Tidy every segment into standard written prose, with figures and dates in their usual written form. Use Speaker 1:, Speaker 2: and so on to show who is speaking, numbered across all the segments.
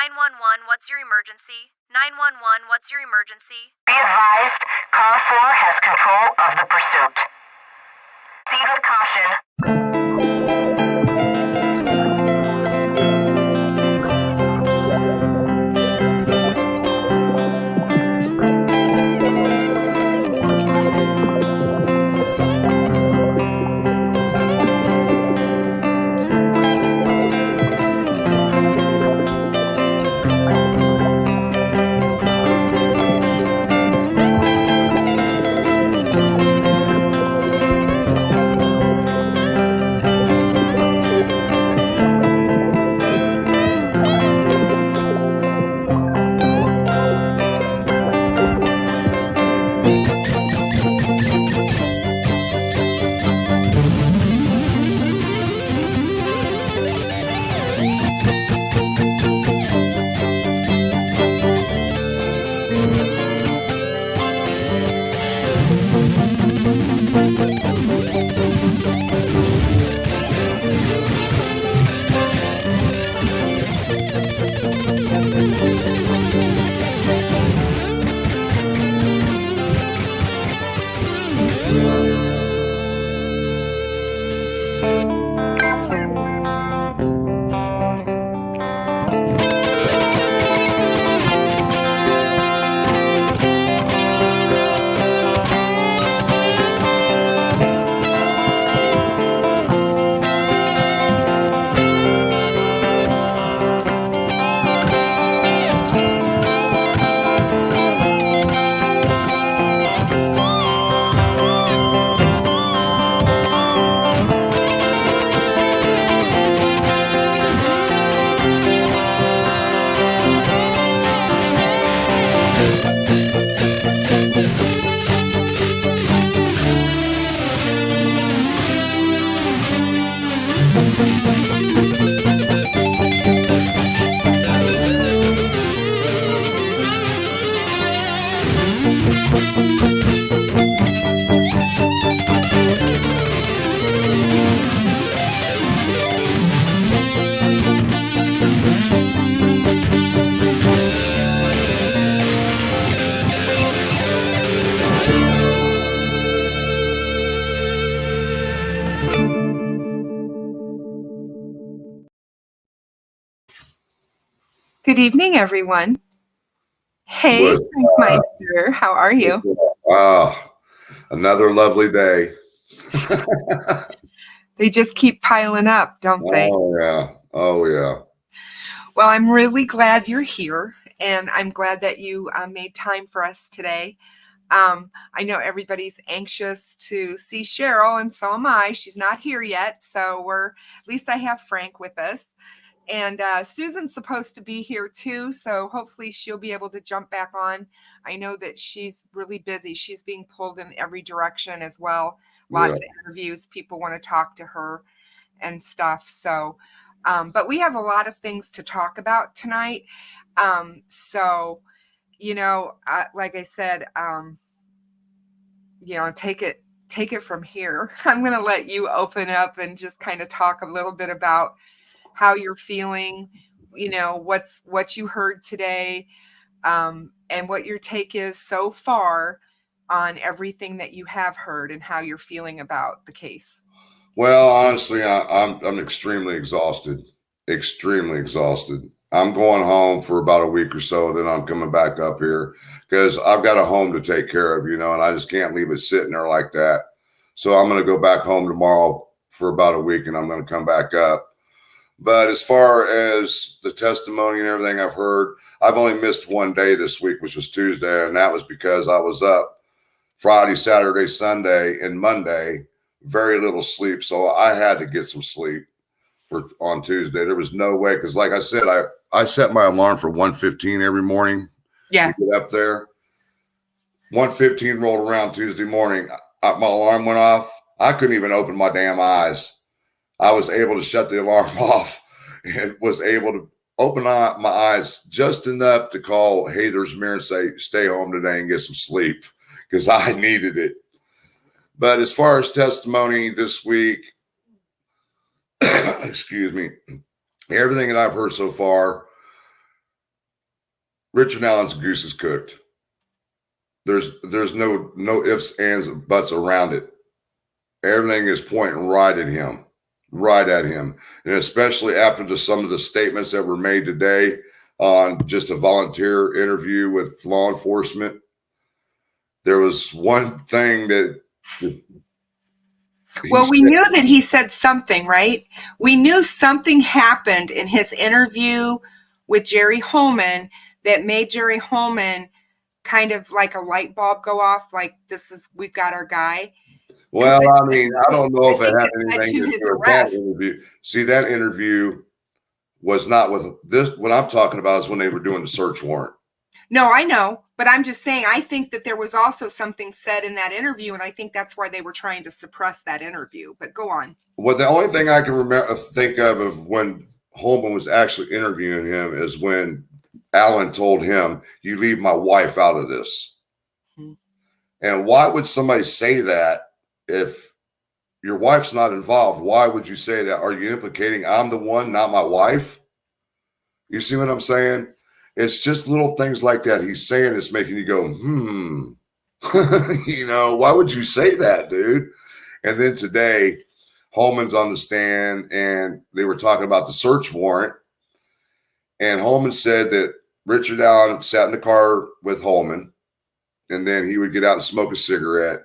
Speaker 1: 911, what's your emergency? 911, what's your emergency?
Speaker 2: Be advised, Car 4 has control of the pursuit. Proceed with caution.
Speaker 3: Good evening, everyone. Hey, Frank Meister, how are you?
Speaker 4: Another lovely day.
Speaker 3: They just keep piling up, don't they?
Speaker 4: Oh, yeah. Oh, yeah.
Speaker 3: Well, I'm really glad you're here, and I'm glad that you made time for us today. I know everybody's anxious to see Sheryl, and so am I. She's not here yet, so at least I have Frank with us. And Susan's supposed to be here too, so hopefully she'll be able to jump back on. I know that she's really busy. She's being pulled in every direction as well. Lots of interviews. People want to talk to her and stuff. So, but we have a lot of things to talk about tonight. So, like I said, take it from here. I'm going to let you open up and just kind of talk a little bit about how you're feeling, what you heard today, and what your take is so far on everything that you have heard and how you're feeling about the case.
Speaker 4: Well, honestly, I'm extremely exhausted. I'm going home for about a week or so, then I'm coming back up here because I've got a home to take care of, and I just can't leave it sitting there like that. So I'm going to go back home tomorrow for about a week, and I'm going to come back up. But as far as the testimony and everything I've heard, I've only missed one day this week, which was Tuesday. And that was because I was up Friday, Saturday, Sunday, and Monday, very little sleep. So I had to get some sleep on Tuesday. There was no way. Because like I said, I set my alarm for 1:15 every morning.
Speaker 3: Yeah.
Speaker 4: To get up there. 1:15 rolled around Tuesday morning. My alarm went off. I couldn't even open my damn eyes. I was able to shut the alarm off and was able to open my eyes just enough to call Hayther's Mirror and say, stay home today and get some sleep because I needed it. But as far as testimony this week, excuse me, everything that I've heard so far, Richard Allen's goose is cooked. There's no ifs, ands, buts around it. Everything is pointing right at him, and especially after some of the statements that were made today on just a volunteer interview with law enforcement. There was one thing that.
Speaker 3: Well, we knew that he said something, right? We knew something happened in his interview with Jerry Holman that made Jerry Holman kind of like a light bulb go off, like we've got our guy.
Speaker 4: Well, I mean, I don't know if it had anything to do with that interview. See, that interview was not with this. What I'm talking about is when they were doing the search warrant.
Speaker 3: No, I know, but I'm just saying, I think that there was also something said in that interview, and I think that's why they were trying to suppress that interview. But go on.
Speaker 4: Well, the only thing I can think of when Holman was actually interviewing him is when Allen told him, "You leave my wife out of this." Mm-hmm. And why would somebody say that if your wife's not involved? Why would you say that? Are you implicating I'm the one, not my wife? You see what I'm saying? It's just little things like that he's saying is making you go, why would you say that, dude? And then today, Holman's on the stand and they were talking about the search warrant. And Holman said that Richard Allen sat in the car with Holman and then he would get out and smoke a cigarette.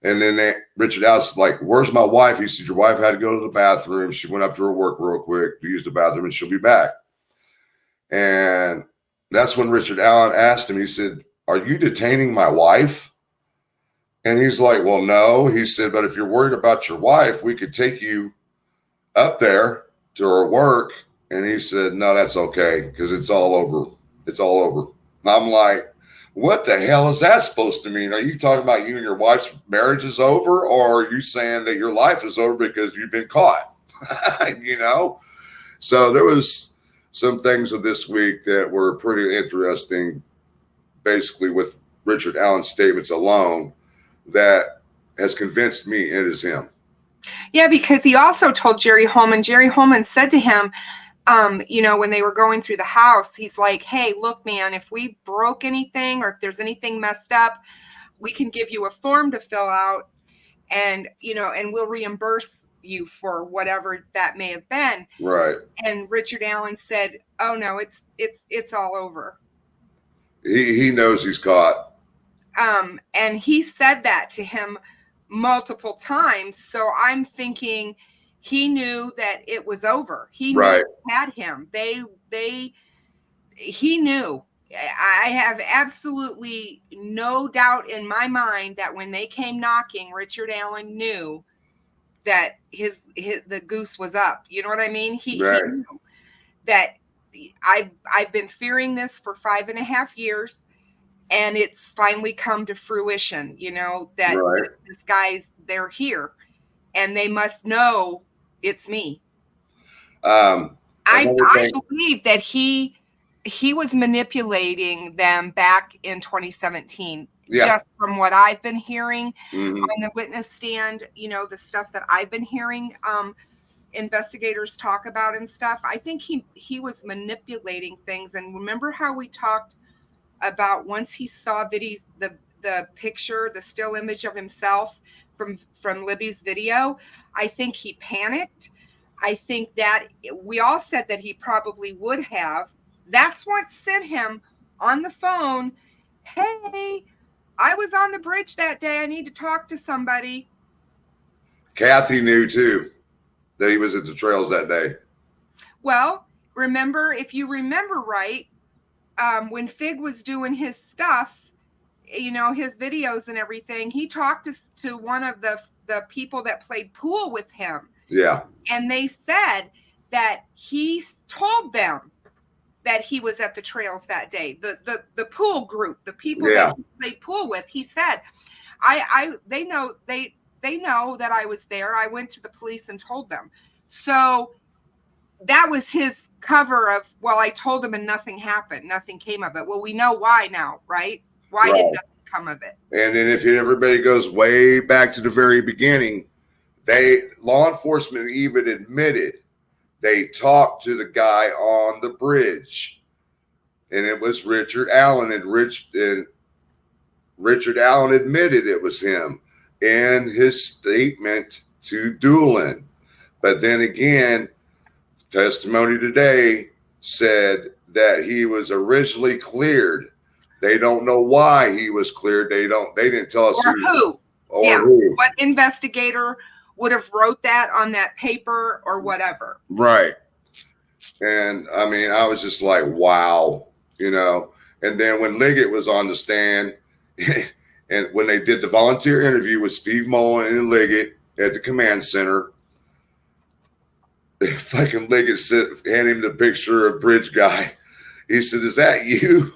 Speaker 4: And then Richard Allen's like, "Where's my wife?" He said, "Your wife had to go to the bathroom. She went up to her work real quick to use the bathroom and she'll be back." And that's when Richard Allen asked him, he said, "Are you detaining my wife?" And he's like, "Well, no." He said, "But if you're worried about your wife, we could take you up there to her work." And he said, "No, that's okay because it's all over. It's all over." And I'm like, what the hell is that supposed to mean? Are you talking about you and your wife's marriage is over, or are you saying that your life is over because you've been caught? So there was some things of this week that were pretty interesting, basically with Richard Allen's statements alone, that has convinced me it is him.
Speaker 3: Yeah, because he also told Jerry Holman said to him, when they were going through the house, he's like, "Hey, look, man, if we broke anything or if there's anything messed up, we can give you a form to fill out and we'll reimburse you for whatever that may have been."
Speaker 4: Right.
Speaker 3: And Richard Allen said, "Oh no, it's all over."
Speaker 4: He knows he's caught.
Speaker 3: And he said that to him multiple times. So I'm thinking he knew that it was over. He knew
Speaker 4: right.
Speaker 3: He had him. He knew. I have absolutely no doubt in my mind that when they came knocking, Richard Allen knew that the goose was up. You know what I mean? He knew that I've been fearing this for 5.5 years, and it's finally come to fruition. That this they're here, and they must know it's me. I believe that he was manipulating them back in 2017. Yeah. Just from what I've been hearing on the witness stand, the stuff that I've been hearing investigators talk about and stuff. I think he was manipulating things. And remember how we talked about once he saw the picture, the still image of himself from Libby's video, I think he panicked. I think that we all said that he probably would have. That's what sent him on the phone. "Hey, I was on the bridge that day. I need to talk to somebody."
Speaker 4: Kathy knew too that he was at the trails that day. Well,
Speaker 3: if you remember right, when Fig was doing his stuff, his videos and everything, he talked to one of the people that played pool with him.
Speaker 4: Yeah.
Speaker 3: And they said that he told them that he was at the trails that day. The pool group, the people that he played pool with, he said, they know that I was there. I went to the police and told them. So that was his cover of, well, I told him and nothing happened. Nothing came of it. Well, we know why now, right? Why did nothing come of it?
Speaker 4: And then if everybody goes way back to the very beginning, law enforcement even admitted they talked to the guy on the bridge and it was Richard Allen, and Richard Allen admitted it was him in his statement to Doolin. But then again, testimony today said that he was originally cleared. They don't know why he was cleared. They didn't tell us
Speaker 3: Or who.
Speaker 4: Or who.
Speaker 3: What investigator would have wrote that on that paper or whatever.
Speaker 4: Right. And I mean, I was just like, wow, you know. And then when Liggett was on the stand, and when they did the volunteer interview with Steve Mullen and Liggett at the command center, fucking Liggett handed him the picture of Bridge Guy. He said, "Is that you?"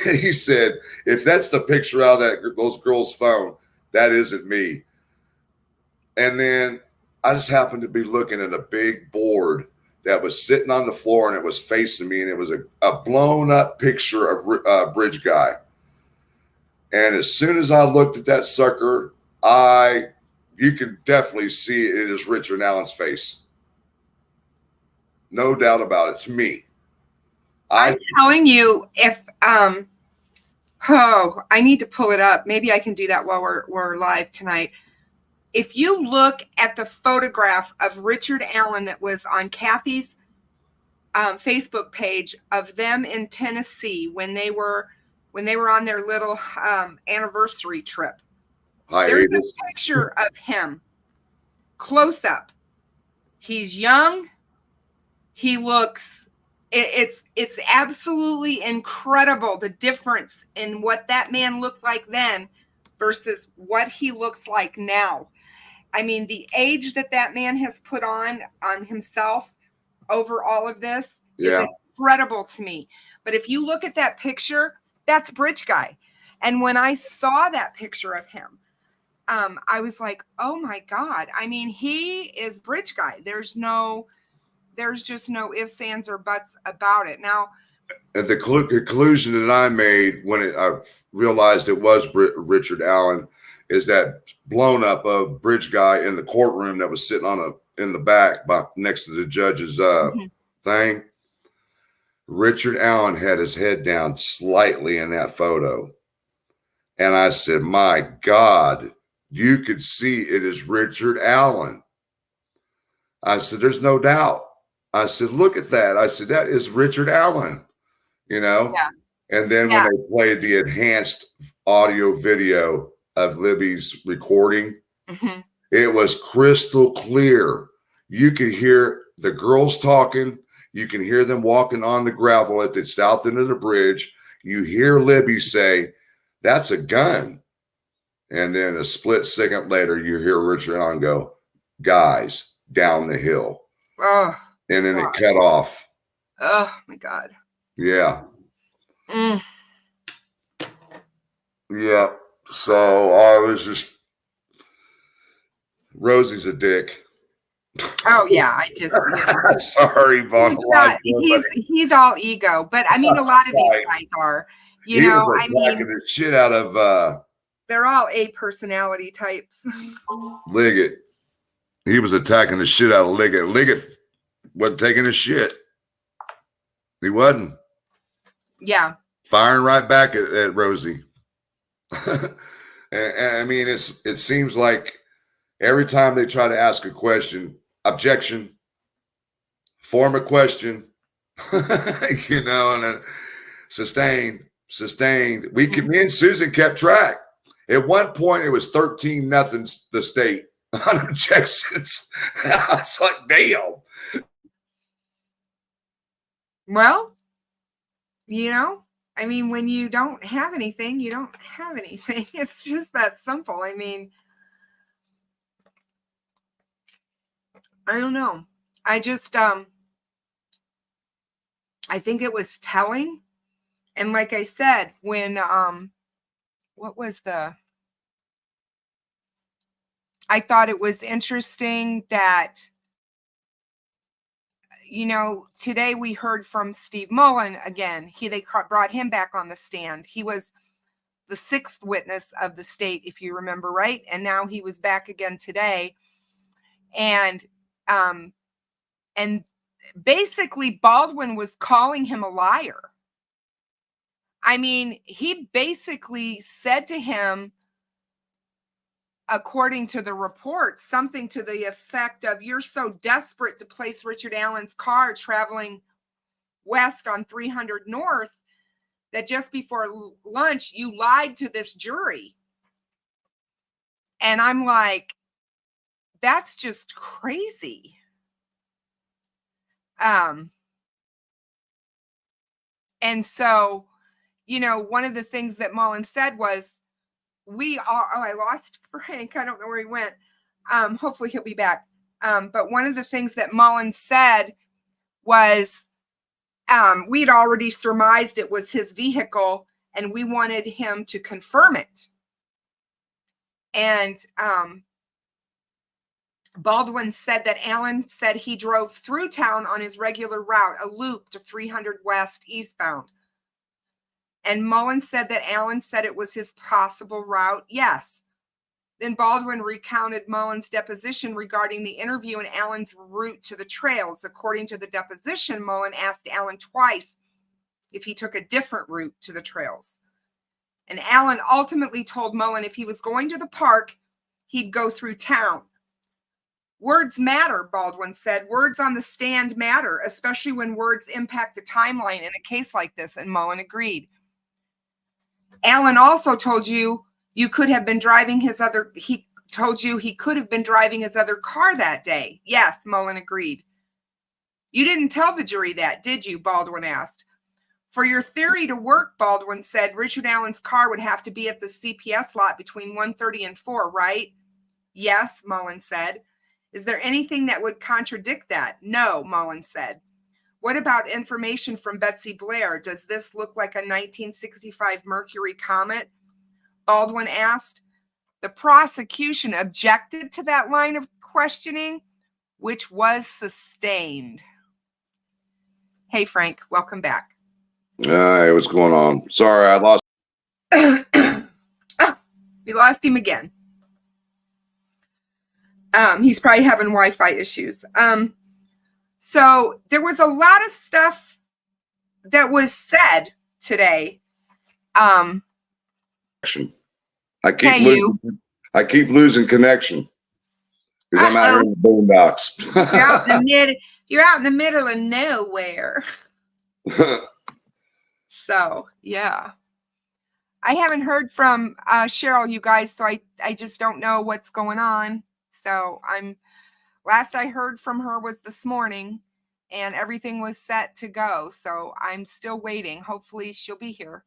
Speaker 4: And he said, "If that's the picture out of those girls' phone, that isn't me." And then I just happened to be looking at a big board that was sitting on the floor, and it was facing me, and it was a blown up picture of Bridge Guy. And as soon as I looked at that sucker, you can definitely see it is Richard Allen's face. No doubt about it. It's me.
Speaker 3: I'm telling you, if I need to pull it up. Maybe I can do that while we're live tonight. If you look at the photograph of Richard Allen that was on Kathy's Facebook page of them in Tennessee when they were on their little anniversary trip, there's a picture of him close up. He's young. He looks. It's absolutely incredible the difference in what that man looked like then versus what he looks like now. I mean, the age that man has put on himself over all of this is incredible to me. But if you look at that picture, that's Bridge Guy. And when I saw that picture of him, I was like, oh my God. I mean, he is Bridge Guy. There's just no ifs, ands, or buts about it. Now,
Speaker 4: and the conclusion that I made when I realized it was Richard Allen is that blown up of Bridge Guy in the courtroom that was sitting in the back next to the judge's thing. Richard Allen had his head down slightly in that photo. And I said, my God, you could see it is Richard Allen. I said, there's no doubt. I said, look at that. I said, that is Richard Allen, you know?
Speaker 3: Yeah.
Speaker 4: And then when they played the enhanced audio video of Libby's recording, it was crystal clear. You could hear the girls talking. You can hear them walking on the gravel at the south end of the bridge. You hear Libby say, that's a gun. And then a split second later, you hear Richard Allen go, guys, down the hill.
Speaker 3: Oh.
Speaker 4: And then it cut off.
Speaker 3: Oh, my God.
Speaker 4: Yeah. Yeah. So I was just, Rosie's a dick.
Speaker 3: Oh, yeah. I just,
Speaker 4: sorry, Bon.
Speaker 3: He's all ego. But I mean, a lot of these guys are, you know, I mean,
Speaker 4: the shit out of,
Speaker 3: they're all A personality types.
Speaker 4: Liggett. He was attacking the shit out of Liggett. Liggett wasn't taking a shit. He wasn't.
Speaker 3: Yeah.
Speaker 4: Firing right back at Rosie. and I mean, it seems like every time they try to ask a question, objection, form a question, you know, and then sustained. Me and Susan kept track. At one point, it was 13-0 the state on objections. I was like, damn.
Speaker 3: Well, you know, I mean, when you don't have anything, you don't have anything. It's just that simple. I mean, I don't know. I just, I think it was telling. And like I said, when, I thought it was interesting that, you know, today we heard from Steve Mullen again. They brought him back on the stand. He was the 6th witness of the state, if you remember, right? And now he was back again today. And basically Baldwin was calling him a liar. I mean, he basically said to him, according to the report, something to the effect of, "You're so desperate to place Richard Allen's car traveling west on 300 North that just before lunch, you lied to this jury." And I'm like, that's just crazy. And so, you know, one of the things that Mullen said was, I lost Frank. I don't know where he went. Hopefully he'll be back. But one of the things that Mullen said was, we'd already surmised it was his vehicle and we wanted him to confirm it. And Baldwin said that Allen said he drove through town on his regular route, a loop to 300 West eastbound. And Mullen said that Allen said it was his possible route. Yes. Then Baldwin recounted Mullen's deposition regarding the interview and Allen's route to the trails. According to the deposition, Mullen asked Allen twice if he took a different route to the trails. And Allen ultimately told Mullen if he was going to the park, he'd go through town. Words matter, Baldwin said. Words on the stand matter, especially when words impact the timeline in a case like this, and Mullen agreed. Allen also told you could have been driving he told you he could have been driving his other car that day. Yes, Mullen agreed. You didn't tell the jury that, did you? Baldwin asked. For your theory to work, Baldwin said, Richard Allen's car would have to be at the CPS lot between 1:30 and 4, right? Yes, Mullen said. Is there anything that would contradict that? No, Mullen said. What about information from Betsy Blair? Does this look like a 1965 Mercury comet? Baldwin asked. The prosecution objected to that line of questioning, which was sustained. Hey, Frank, welcome back.
Speaker 4: Hey, what's going on? Sorry, I lost.
Speaker 3: We lost him again. He's probably having Wi-Fi issues. So there was a lot of stuff that was said today.
Speaker 4: I keep losing connection because I'm out here in the boondocks.
Speaker 3: You're out in the middle of nowhere. So yeah, I haven't heard from Sheryl, you guys, so I just don't know what's going on. So last I heard from her was this morning, and everything was set to go. So I'm still waiting. Hopefully she'll be here.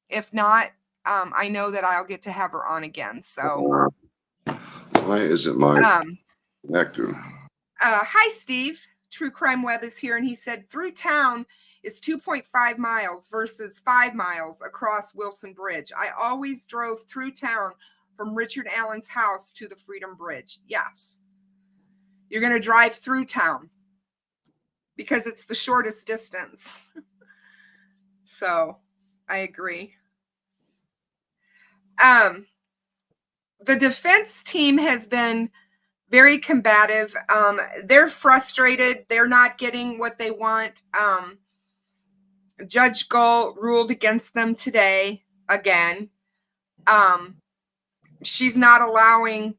Speaker 3: If not, I know that I'll get to have her on again. So
Speaker 4: why isn't my connected?
Speaker 3: Hi, Steve. True Crime Web is here, and he said through town is 2.5 miles versus 5 miles across Wilson Bridge. I always drove through town from Richard Allen's house to the Freedom Bridge. Yes. You're going to drive through town because it's the shortest distance. So I agree. The defense team has been very combative. They're frustrated. They're not getting what they want. Judge Gull ruled against them today again. She's not allowing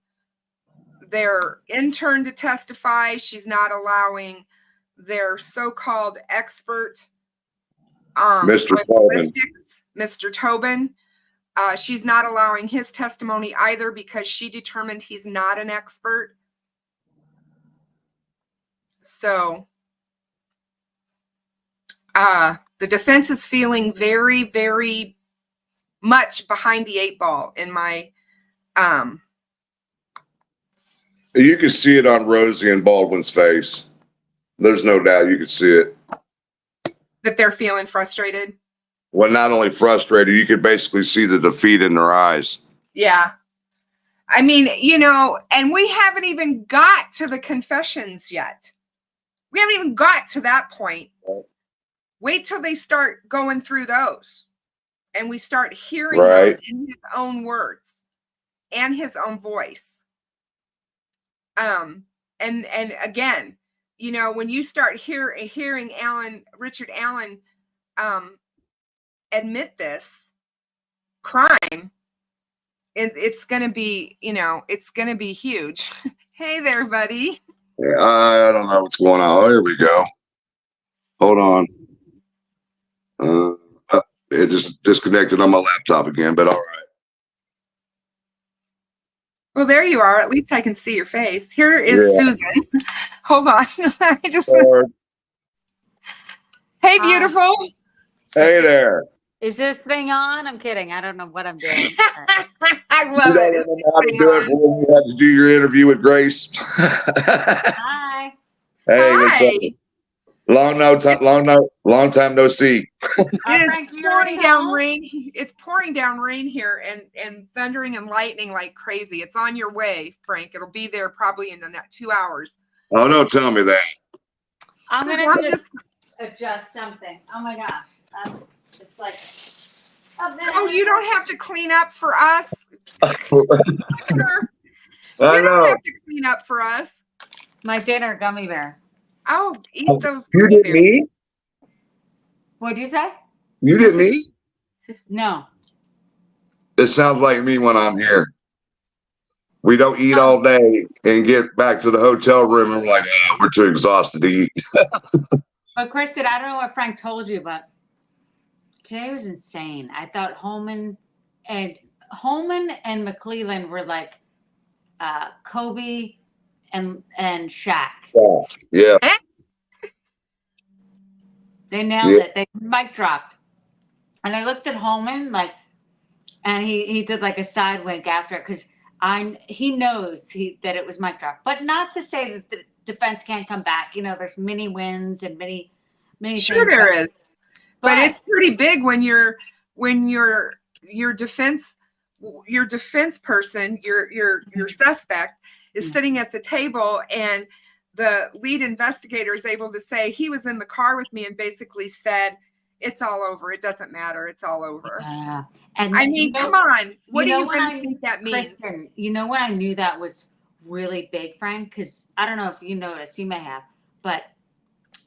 Speaker 3: their intern to testify. She's not allowing their so-called expert,
Speaker 4: Mr. Tobin.
Speaker 3: Mr. Tobin. She's not allowing his testimony either because she determined he's not an expert. So the defense is feeling very, very much behind the 8 ball in my
Speaker 4: You can see it on Rosie and Baldwin's face. There's no doubt you can see it.
Speaker 3: That they're feeling frustrated.
Speaker 4: Well, not only frustrated, you could basically see the defeat in their eyes.
Speaker 3: Yeah. I mean, and we haven't even got to the confessions yet. We haven't even got to that point. Wait till they start going through those and we start hearing those in his own words and his own voice. And again, when you start hearing Richard Allen admit this crime, it's going to be, it's going to be huge. Hey there, buddy.
Speaker 4: I don't know what's going on. Oh, here we go. Hold on. It just disconnected on my laptop again, but all right.
Speaker 3: Well, there you are. At least I can see your face. Here is Susan. Hold on. Hey, beautiful.
Speaker 4: Hey there.
Speaker 5: Is this thing on? I'm kidding. I don't know what I'm doing.
Speaker 3: I love it.
Speaker 4: You don't know how to do it when you had to do your interview with Grace.
Speaker 5: Hi.
Speaker 4: Hey, what's up?
Speaker 3: Hi.
Speaker 4: Long time no see.
Speaker 5: Frank,
Speaker 3: It's
Speaker 5: you already
Speaker 3: pouring down
Speaker 5: home?
Speaker 3: rain. It's pouring down rain here and thundering and lightning like crazy. It's on your way, Frank. It'll be there probably in 2 hours.
Speaker 4: Oh, don't tell me that.
Speaker 5: I'm
Speaker 3: We're
Speaker 5: going to
Speaker 3: just-
Speaker 5: adjust something. Oh my gosh. It's like.
Speaker 3: Oh, you don't have to clean up for us. Sure.
Speaker 4: I
Speaker 3: You don't
Speaker 4: know.
Speaker 3: have to clean up for us.
Speaker 5: My dinner gummy bear.
Speaker 3: Oh, eat those
Speaker 4: You
Speaker 3: gummy
Speaker 4: didn't
Speaker 3: bears.
Speaker 4: eat?
Speaker 5: What'd you say?
Speaker 4: You didn't eat?
Speaker 5: No.
Speaker 4: It sounds like me when I'm here. We don't eat all day and get back to the hotel room and we're like, oh, we're too exhausted to eat.
Speaker 5: But Kristen, I don't know what Frank told you, but today was insane. I thought Holman and McClellan were like Kobe and Shaq.
Speaker 4: Yeah.
Speaker 5: They nailed it. They mic dropped. And I looked at Holman and he did like a side wink after it because he knows that it was mic drop. But not to say that the defense can't come back. There's many wins and many
Speaker 3: Sure
Speaker 5: things.
Speaker 3: there is. But it's pretty big when your defense person, your suspect is sitting at the table and the lead investigator is able to say he was in the car with me and basically said it's all over. It doesn't matter. It's all over.
Speaker 5: Yeah. And
Speaker 3: I mean, come on. What do you
Speaker 5: when
Speaker 3: think that means?
Speaker 5: Kristen, when I knew that was really big, Frank, because I don't know if you noticed, you may have, but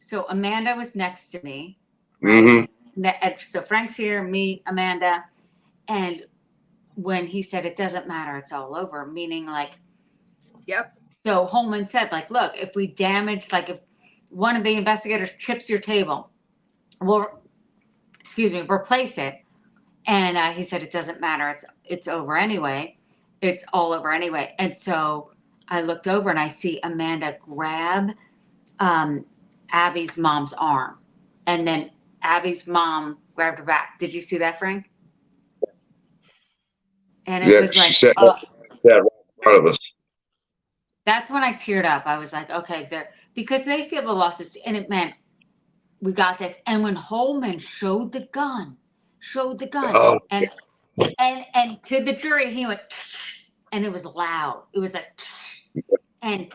Speaker 5: so Amanda was next to me. Right?
Speaker 4: Mm-hmm.
Speaker 5: So Frank's here, me, Amanda, and when he said it doesn't matter, it's all over, meaning like,
Speaker 3: yep.
Speaker 5: So Holman said, like, look, if we damage, like if one of the investigators chips your table, we'll, replace it. And he said, it doesn't matter. It's over anyway. It's all over anyway. And so I looked over and I see Amanda grab Abby's mom's arm. And then Abby's mom grabbed her back. Did you see that, Frank? And it was like,
Speaker 4: she said that right in front of us.
Speaker 5: That's when I teared up. I was like, okay, because they feel the losses, and it meant we got this. And when Holman showed the gun, and to the jury, he went, and it was loud. It was like, and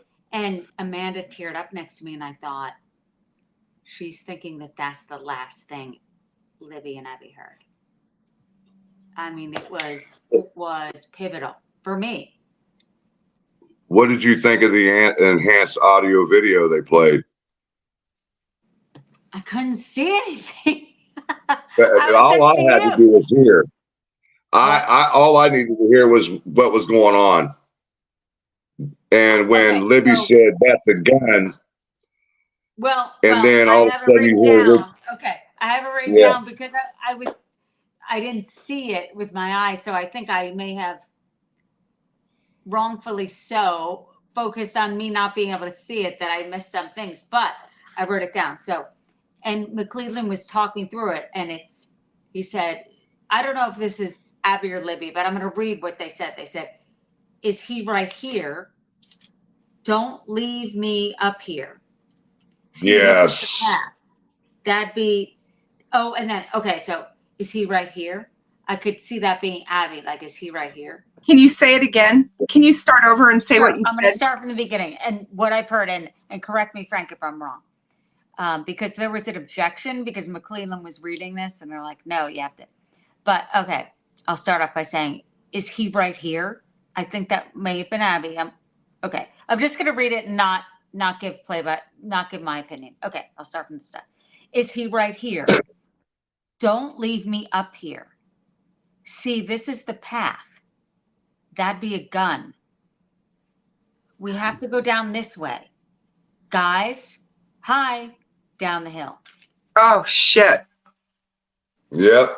Speaker 5: Amanda teared up next to me, and I thought, she's thinking that that's the last thing Libby and Abby heard. I mean, it was pivotal for me.
Speaker 4: What did you think of the enhanced audio video they played?
Speaker 5: I couldn't see anything.
Speaker 4: All I had to do was hear. All I needed to hear was what was going on. And when Libby said that's a gun. Then all of a sudden you hear it.
Speaker 5: Okay, I have it written down because I didn't see it with my eyes, so I think I may have wrongfully so focused on me not being able to see it that I missed some things, but I wrote it down. So, and McClellan was talking through it, and he said, I don't know if this is Abby or Libby, but I'm going to read what they said. They said, is he right here? Don't leave me up here. See,
Speaker 4: yes.
Speaker 5: That'd be, and then, okay, so is he right here? I could see that being Abby. Like, is he right here?
Speaker 3: Can you say it again? Can you start over and say what you
Speaker 5: I'm going to start from the beginning and what I've heard, and correct me, Frank, if I'm wrong. Because there was an objection because McClellan was reading this and they're like, no, you have to. But okay, I'll start off by saying, is he right here? I think that may have been Abby. Okay, I'm just going to read it and not give my opinion. Okay, I'll start from the start. Is he right here? Don't leave me up here. See, this is the path. That'd be a gun. We have to go down this way. Guys, hi, down the hill.
Speaker 3: Oh, shit.
Speaker 4: Yep.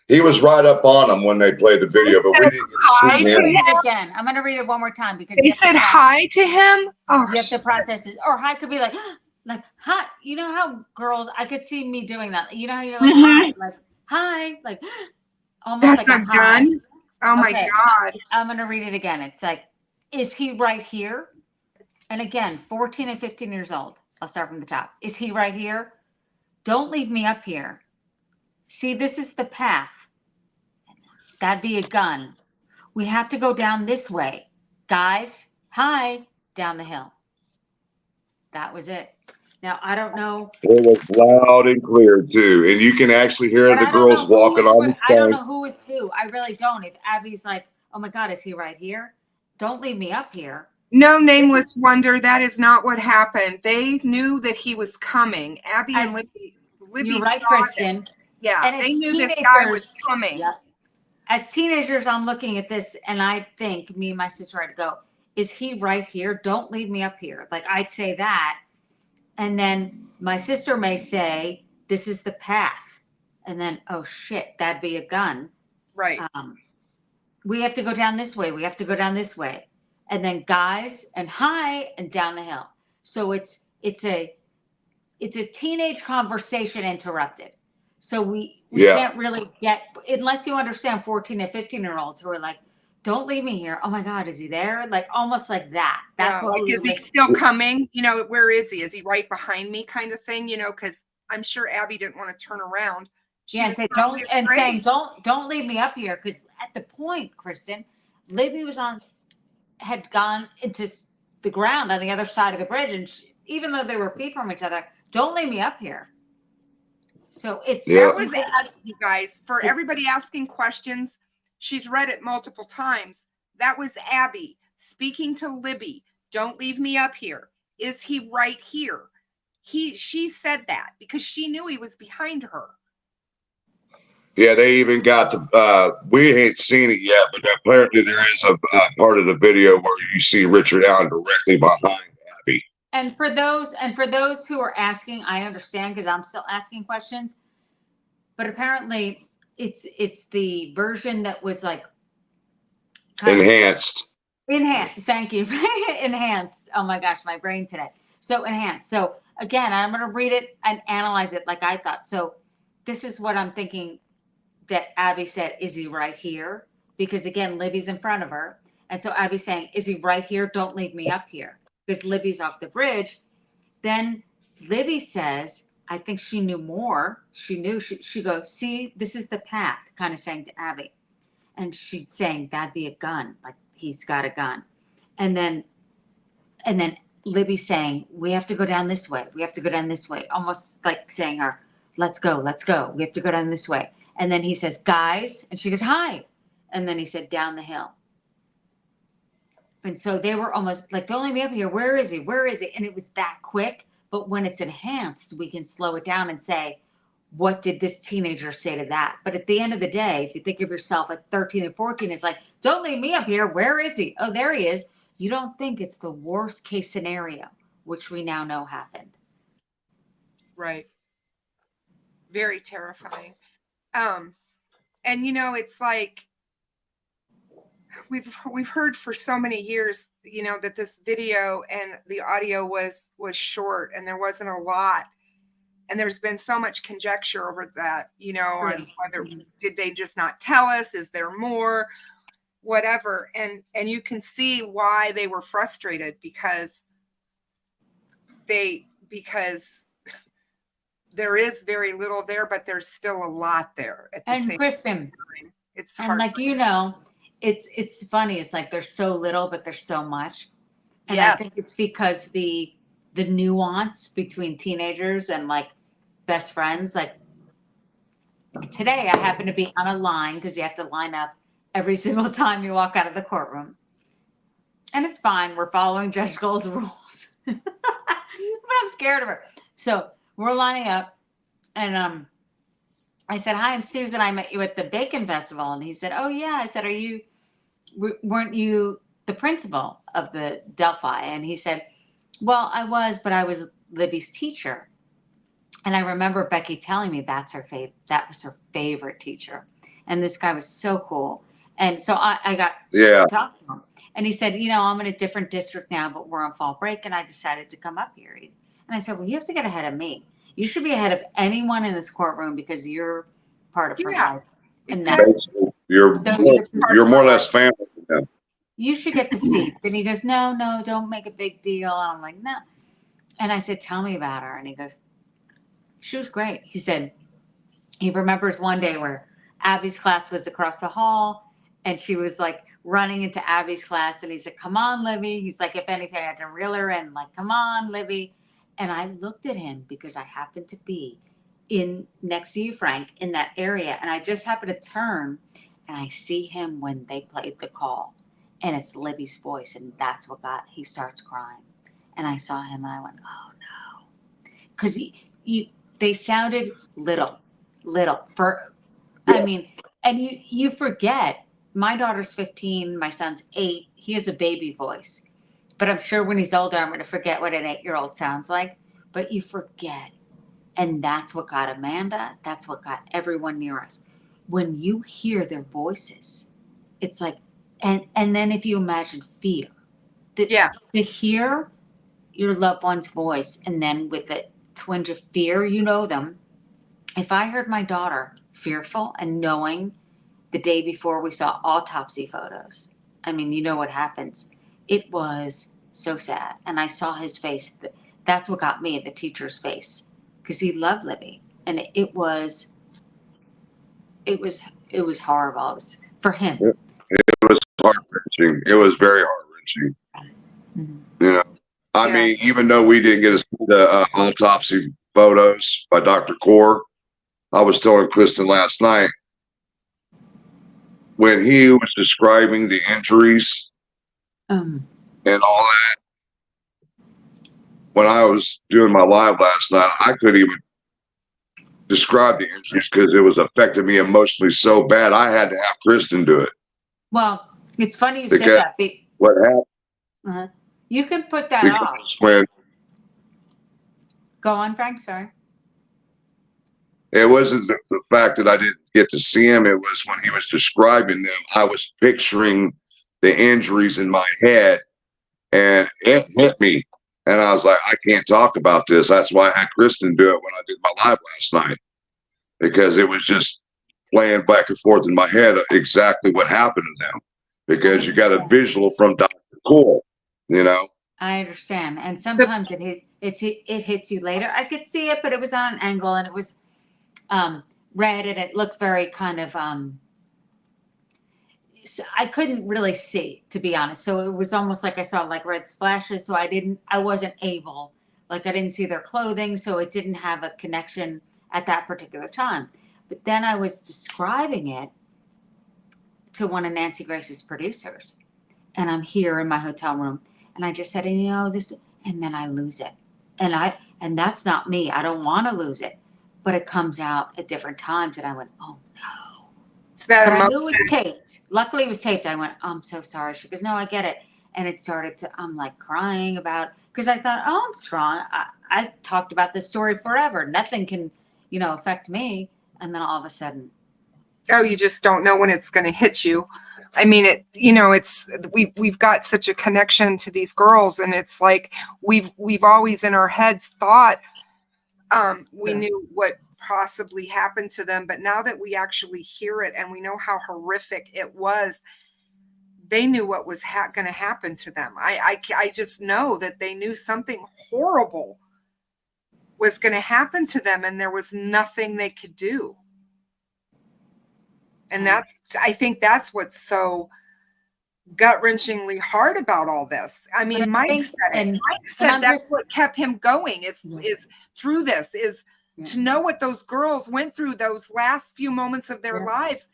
Speaker 4: He was right up on them when they played the video, but we didn't get to
Speaker 3: Hi
Speaker 4: see
Speaker 3: to
Speaker 5: I'm
Speaker 4: him.
Speaker 5: going to read it again. I'm going to read it one more time because
Speaker 3: They said hi to him? Oh,
Speaker 5: you have to process it. Or hi could be like hi. You know how girls, I could see me doing that. You know how you're like, hi, like almost
Speaker 3: that's
Speaker 5: like
Speaker 3: a
Speaker 5: hi.
Speaker 3: gun? Oh, my
Speaker 5: Okay,
Speaker 3: God.
Speaker 5: I'm going to read it again. It's like, is he right here? And again, 14 and 15 years old. I'll start from the top. Is he right here? Don't leave me up here. See, this is the path. That'd be a gun. We have to go down this way. Guys, hi, down the hill. That was it. Now, I don't know.
Speaker 4: It was loud and clear too, and you can actually hear
Speaker 5: And
Speaker 4: the
Speaker 5: I don't
Speaker 4: girls
Speaker 5: know who
Speaker 4: walking
Speaker 5: is
Speaker 4: on the
Speaker 5: what- I don't
Speaker 4: tank.
Speaker 5: know who is who. I really don't. If Abby's like, oh my God, is he right here? Don't leave me up here.
Speaker 3: No, nameless wonder. That is not what happened. They knew that he was coming. Abby and Libby
Speaker 5: You're right,
Speaker 3: saw
Speaker 5: Kristen.
Speaker 3: that. Yeah,
Speaker 5: And
Speaker 3: they
Speaker 5: as
Speaker 3: knew this guy was
Speaker 5: teenagers-
Speaker 3: coming.
Speaker 5: Yep. As teenagers, I'm looking at this and I think me and my sister had to go, is he right here? Don't leave me up here. Like I'd say that. And then my sister may say, this is the path. And then, oh shit, that'd be a gun.
Speaker 3: Right.
Speaker 5: We have to go down this way. We have to go down this way. And then guys and hi and down the hill. So it's a teenage conversation interrupted. So we can't really get, unless you understand 14 and 15-year-olds who are like, don't leave me here. Oh my God, is he there? Like almost like that. That's what
Speaker 3: like,
Speaker 5: we
Speaker 3: is
Speaker 5: were
Speaker 3: he
Speaker 5: listening.
Speaker 3: still coming? You know, where is he? Is he right behind me kind of thing? You know, because I'm sure Abby didn't want to turn around. She
Speaker 5: Yeah,
Speaker 3: was
Speaker 5: and say,
Speaker 3: probably afraid.
Speaker 5: don't leave me up here. Because at the point, Kristen, Libby had gone into the ground on the other side of the bridge. And even though they were feet from each other, don't leave me up here. So
Speaker 3: That was Abby, you guys. For everybody asking questions, she's read it multiple times. That was Abby speaking to Libby. Don't leave me up here. Is he right here? She said that because she knew he was behind her.
Speaker 4: Yeah, they even got we ain't seen it yet, but apparently there is a part of the video where you see Richard Allen directly behind Abby.
Speaker 5: And for those who are asking, I understand because I'm still asking questions. But apparently, it's the version that was like
Speaker 4: Enhanced.
Speaker 5: Enhanced. Thank you. Enhanced. Oh my gosh, my brain today. So enhanced. So again, I'm going to read it and analyze it like I thought. So this is what I'm thinking that Abby said. Is he right here? Because again, Libby's in front of her. And so Abby's saying, is he right here? Don't leave me up here. Because Libby's off the bridge. Then Libby says, I think she knew more. She knew, she goes, see, this is the path, kind of saying to Abby. And she's saying, that'd be a gun. Like he's got a gun. And then Libby saying, we have to go down this way. We have to go down this way. Almost like saying her, let's go. Let's go. We have to go down this way. And then he says, guys. And she goes, hi. And then he said, down the hill. And so they were almost like, don't leave me up here. Where is he? Where is he? And it was that quick. But when it's enhanced, we can slow it down and say, what did this teenager say to that? But at the end of the day, if you think of yourself at 13 and 14, it's like, don't leave me up here. Where is he? Oh, there he is. You don't think it's the worst case scenario, which we now know happened.
Speaker 3: Right. Very terrifying. And you know, it's like we've heard for so many years, you know, that this video and the audio was short and there wasn't a lot. And there's been so much conjecture over that, you know, on whether did they just not tell us? Is there more? Whatever. And you can see why they were frustrated because there is very little there, but there's still a lot there at the same
Speaker 5: Kristen,
Speaker 3: time. It's
Speaker 5: and
Speaker 3: hard.
Speaker 5: like, you know, it's funny. It's like there's so little, but there's so much. And I think it's because the nuance between teenagers and like best friends, like today I happen to be on a line because you have to line up every single time you walk out of the courtroom. And it's fine. We're following Judge Gold's rules. But I'm scared of her. So we're lining up and I said, hi, I'm Susan. I met you at the Bacon Festival. And he said, oh, yeah. I said, weren't you the principal of the Delphi? And he said, well, I was, but I was Libby's teacher. And I remember Becky telling me that was her favorite teacher. And this guy was so cool. And so I got to talk to him. And he said, I'm in a different district now, but we're on fall break. And I decided to come up here. And I said, well, you have to get ahead of me. You should be ahead of anyone in this courtroom because you're part of her life. And
Speaker 3: exactly.
Speaker 4: You're more or less family with them.
Speaker 5: You should get the seats. And he goes, no, don't make a big deal. And I'm like, no. And I said, tell me about her. And he goes, she was great. He said he remembers one day where Abby's class was across the hall and she was like running into Abby's class. And he said, come on, Libby. He's like, if anything, I had to reel her in, like, come on, Libby. And I looked at him because I happened to be next to you, Frank, in that area. And I just happened to turn and I see him when they played the call. And it's Libby's voice. And that's what he starts crying. And I saw him and I went, oh no. Because they sounded little. I mean, and you forget, my daughter's 15, my son's 8. He has a baby voice. But I'm sure when he's older, I'm going to forget what an 8-year-old sounds like. But you forget. And that's what got Amanda. That's what got everyone near us. When you hear their voices, it's like, and then if you imagine fear. To hear your loved one's voice and then with a twinge of fear, them. If I heard my daughter fearful and knowing the day before we saw autopsy photos, I mean, you know what happens. It was so sad. And I saw his face. That's what got me, the teacher's face, because he loved Libby. And it was horrible. It was for him.
Speaker 4: It was heart-wrenching. It was very heart-wrenching.
Speaker 5: Mm-hmm.
Speaker 4: I mean, even though we didn't get to see the autopsy photos by Dr. Kaur, I was telling Kristen last night, when he was describing the injuries and all that, when I was doing my live last night, I couldn't even describe the injuries because it was affecting me emotionally so bad. I had to have Kristen do it.
Speaker 5: Well, it's funny you said that.
Speaker 4: What happened?
Speaker 5: You can put that off. Go on, Frank. Sorry.
Speaker 4: It wasn't the fact that I didn't get to see him. It was when he was describing them, I was picturing the injuries in my head and it hit me. And I was like, I can't talk about this. That's why I had Kristen do it when I did my live last night, because it was just playing back and forth in my head exactly what happened to them, because you got a visual from Dr. Kaur,
Speaker 5: I understand. And sometimes it hits you later. I could see it, but it was on an angle and it was red and it looked very kind of so I couldn't really see, to be honest. So it was almost like I saw like red splashes. So I wasn't able, I didn't see their clothing. So it didn't have a connection at that particular time. But then I was describing it to one of Nancy Grace's producers. And I'm here in my hotel room. And I just said, this, and then I lose it. And that's not me. I don't want to lose it. But it comes out at different times. And I went, oh no. But I knew it was taped. Luckily it was taped. I went, I'm so sorry. She goes, no, I get it. And it started I'm like crying about, because I thought, I'm strong. I talked about this story forever. Nothing can, affect me. And then all of a sudden.
Speaker 3: Oh, you just don't know when it's going to hit you. I mean, we've got such a connection to these girls, and it's like we've always in our heads thought we knew what possibly happened to them, but now that we actually hear it and we know how horrific it was, they knew what was going to happen to them. I just know that they knew something horrible was going to happen to them, and there was nothing they could do. And I think that's what's so gut-wrenchingly hard about all this. I mean, Mike said that's what kept him going is through this, is to know what those girls went through those last few moments of their lives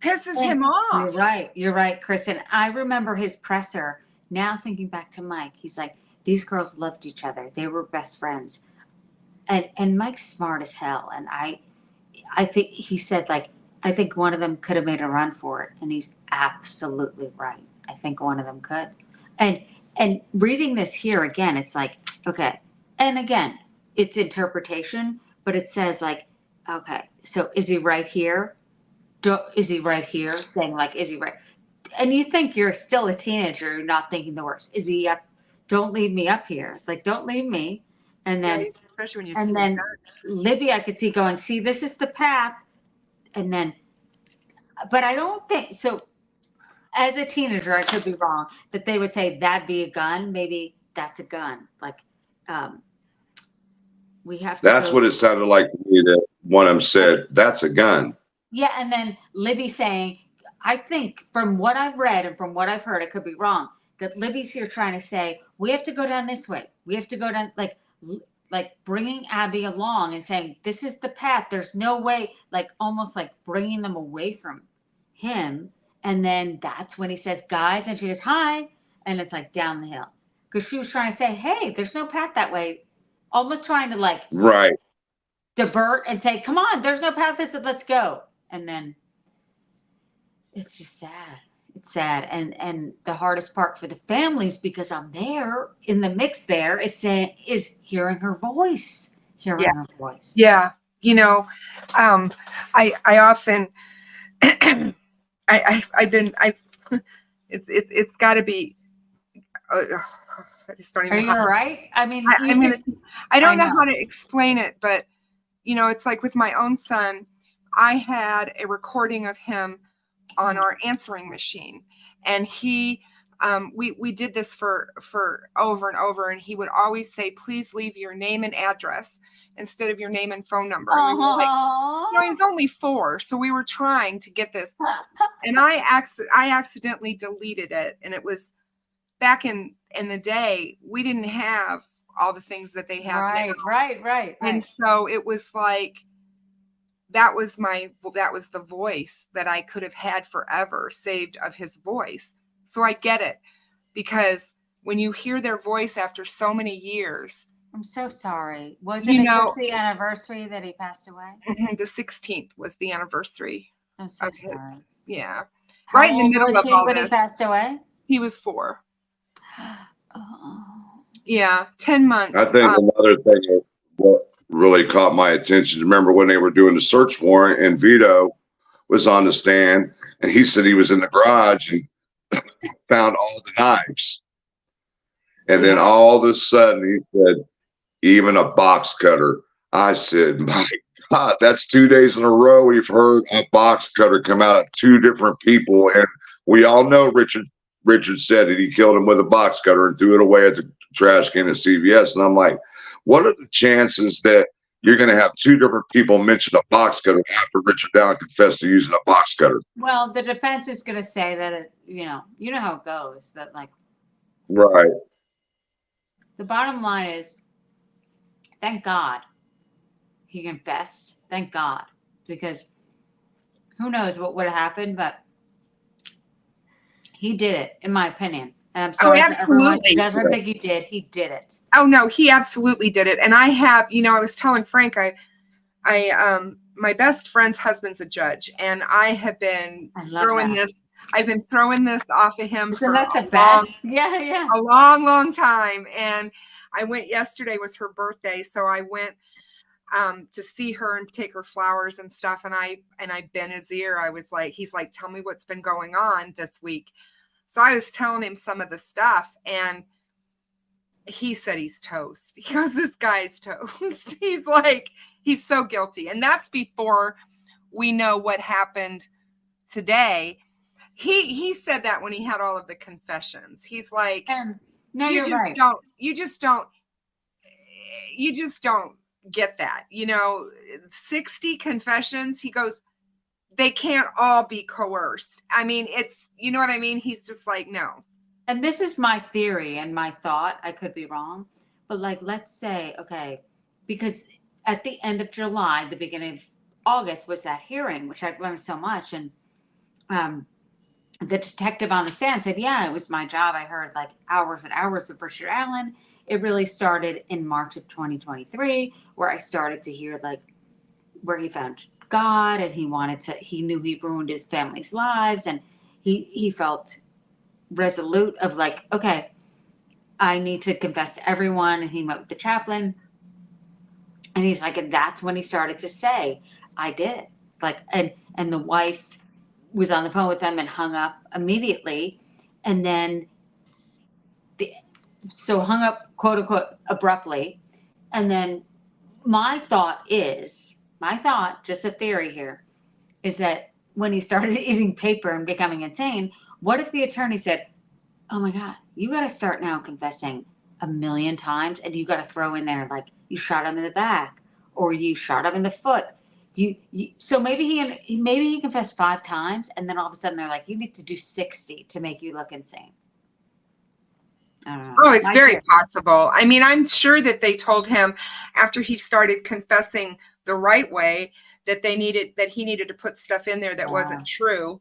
Speaker 3: pisses him off.
Speaker 5: You're right, Chris. And I remember his presser, now thinking back to Mike, he's like, these girls loved each other. They were best friends. And Mike's smart as hell. And I think he said, like, I think one of them could have made a run for it. And he's absolutely right. I think one of them could. And reading this here again, it's like, okay. And again, it's interpretation, but it says like, okay, so is he right here? Is he right here? Saying like, is he right? And you think you're still a teenager, you're not thinking the worst. Is he up? Don't leave me up here. Like, don't leave me. And then,
Speaker 3: Right? Especially when you see
Speaker 5: and then
Speaker 3: that.
Speaker 5: Libby, I could see going, see, this is the path. And then, but I don't think, so as a teenager, I could be wrong, that they would say that'd be a gun. Maybe that's a gun. Like, we have to
Speaker 4: That's
Speaker 5: go.
Speaker 4: what it sounded like to me that one of them said, that's a gun.
Speaker 5: Yeah, and then Libby saying, I think from what I've read and from what I've heard, I could be wrong, that Libby's here trying to say, we have to go down this way. We have to go down, like bringing Abby along and saying, this is the path. There's no way, like almost like bringing them away from him. And then that's when he says, guys, and she goes, hi. And it's like down the hill. Because she was trying to say, hey, there's no path that way. Almost trying to like
Speaker 4: Right.
Speaker 5: divert and say, come on, there's no path this, let's go. And then it's just sad. It's sad. And the hardest part for the families, because I'm there in the mix there, is hearing her voice. Hearing
Speaker 3: Yeah.
Speaker 5: her voice.
Speaker 3: Yeah. You know, I often, it's gotta be, I just don't
Speaker 5: Are
Speaker 3: even
Speaker 5: you
Speaker 3: know.
Speaker 5: all right? I mean,
Speaker 3: I don't know
Speaker 5: know.
Speaker 3: how to explain it, but you know, it's like with my own son, I had a recording of him on our answering machine, and he, we did this for over and over, and he would always say, please leave your name and address instead of your name and phone number. And we were like, you know, he's only 4, so we were trying to get this, and I accidentally deleted it, and it was back in the day, we didn't have all the things that they have now.
Speaker 5: Right.
Speaker 3: And so it was like, that was the voice that I could have had forever saved of his voice. So I get it, because when you hear their voice after so many years.
Speaker 5: I'm so sorry. Wasn't it just the anniversary that he passed away?
Speaker 3: The 16th was the anniversary.
Speaker 5: I'm so sorry.
Speaker 3: Yeah.
Speaker 5: How
Speaker 3: Right in the
Speaker 5: old
Speaker 3: middle
Speaker 5: was
Speaker 3: of
Speaker 5: he
Speaker 3: all
Speaker 5: when
Speaker 3: this.
Speaker 5: he passed away?
Speaker 3: He was 4.
Speaker 5: Oh.
Speaker 3: Yeah, 10 months.
Speaker 4: I think another thing that what really caught my attention, remember when they were doing the search warrant and Vito was on the stand and he said he was in the garage and found all the knives. And then all of a sudden he said, even a box cutter. I said, my God, that's 2 days in a row we've heard a box cutter come out of 2 different people. And we all know Richard said that he killed him with a box cutter and threw it away at the trash can at CVS. And I'm like, what are the chances that you're going to have 2 different people mention a box cutter after Richard Down confessed to using a box cutter?
Speaker 5: Well, the defense is going to say that, it, you know how it goes, that like.
Speaker 4: Right.
Speaker 5: The bottom line is, thank God he confessed. Thank God. Because who knows what would have happened, but he did it, in my opinion. And I'm sorry for everyone who doesn't think he did. He did it.
Speaker 3: Oh, no, he absolutely did it. And I have, you know, I was telling Frank, my best friend's husband's a judge, and I have been throwing this. I've been throwing this off of him for a long time. And I went yesterday, was her birthday, so I went to see her and take her flowers and stuff. And I bent his ear. I was like, he's like, tell me what's been going on this week. So I was telling him some of the stuff, and he said he's toast. He goes, this guy's toast. He's like, he's so guilty. And that's before we know what happened today. He said that when he had all of the confessions. He's like,
Speaker 5: no,
Speaker 3: you just don't get that. You know, 60 confessions. He goes, they can't all be coerced. I mean, it's, you know what I mean? He's just like, no.
Speaker 5: And this is my theory and my thought. I could be wrong. But like, let's say, okay, because at the end of July, the beginning of August was that hearing, which I've learned so much. And the detective on the stand said, yeah, it was my job. I heard like hours and hours of Richard Allen. It really started in March of 2023, where I started to hear like where he found God, and he knew he ruined his family's lives, and he felt resolute of like, okay, I need to confess to everyone. And he met with the chaplain, and he's like, and that's when he started to say, I did. Like, and the wife was on the phone with him and hung up immediately. And then hung up, quote unquote, abruptly. And then my thought, just a theory here, is that when he started eating paper and becoming insane, what if the attorney said, oh my God, you got to start now confessing 1,000,000 times, and you got to throw in there like you shot him in the back or you shot him in the foot. So maybe he confessed 5 times, and then all of a sudden they're like, you need to do 60 to make you look insane. I don't know.
Speaker 3: Oh, it's very possible. I mean, I'm sure that they told him after he started confessing the right way that he needed to put stuff in there that wasn't true.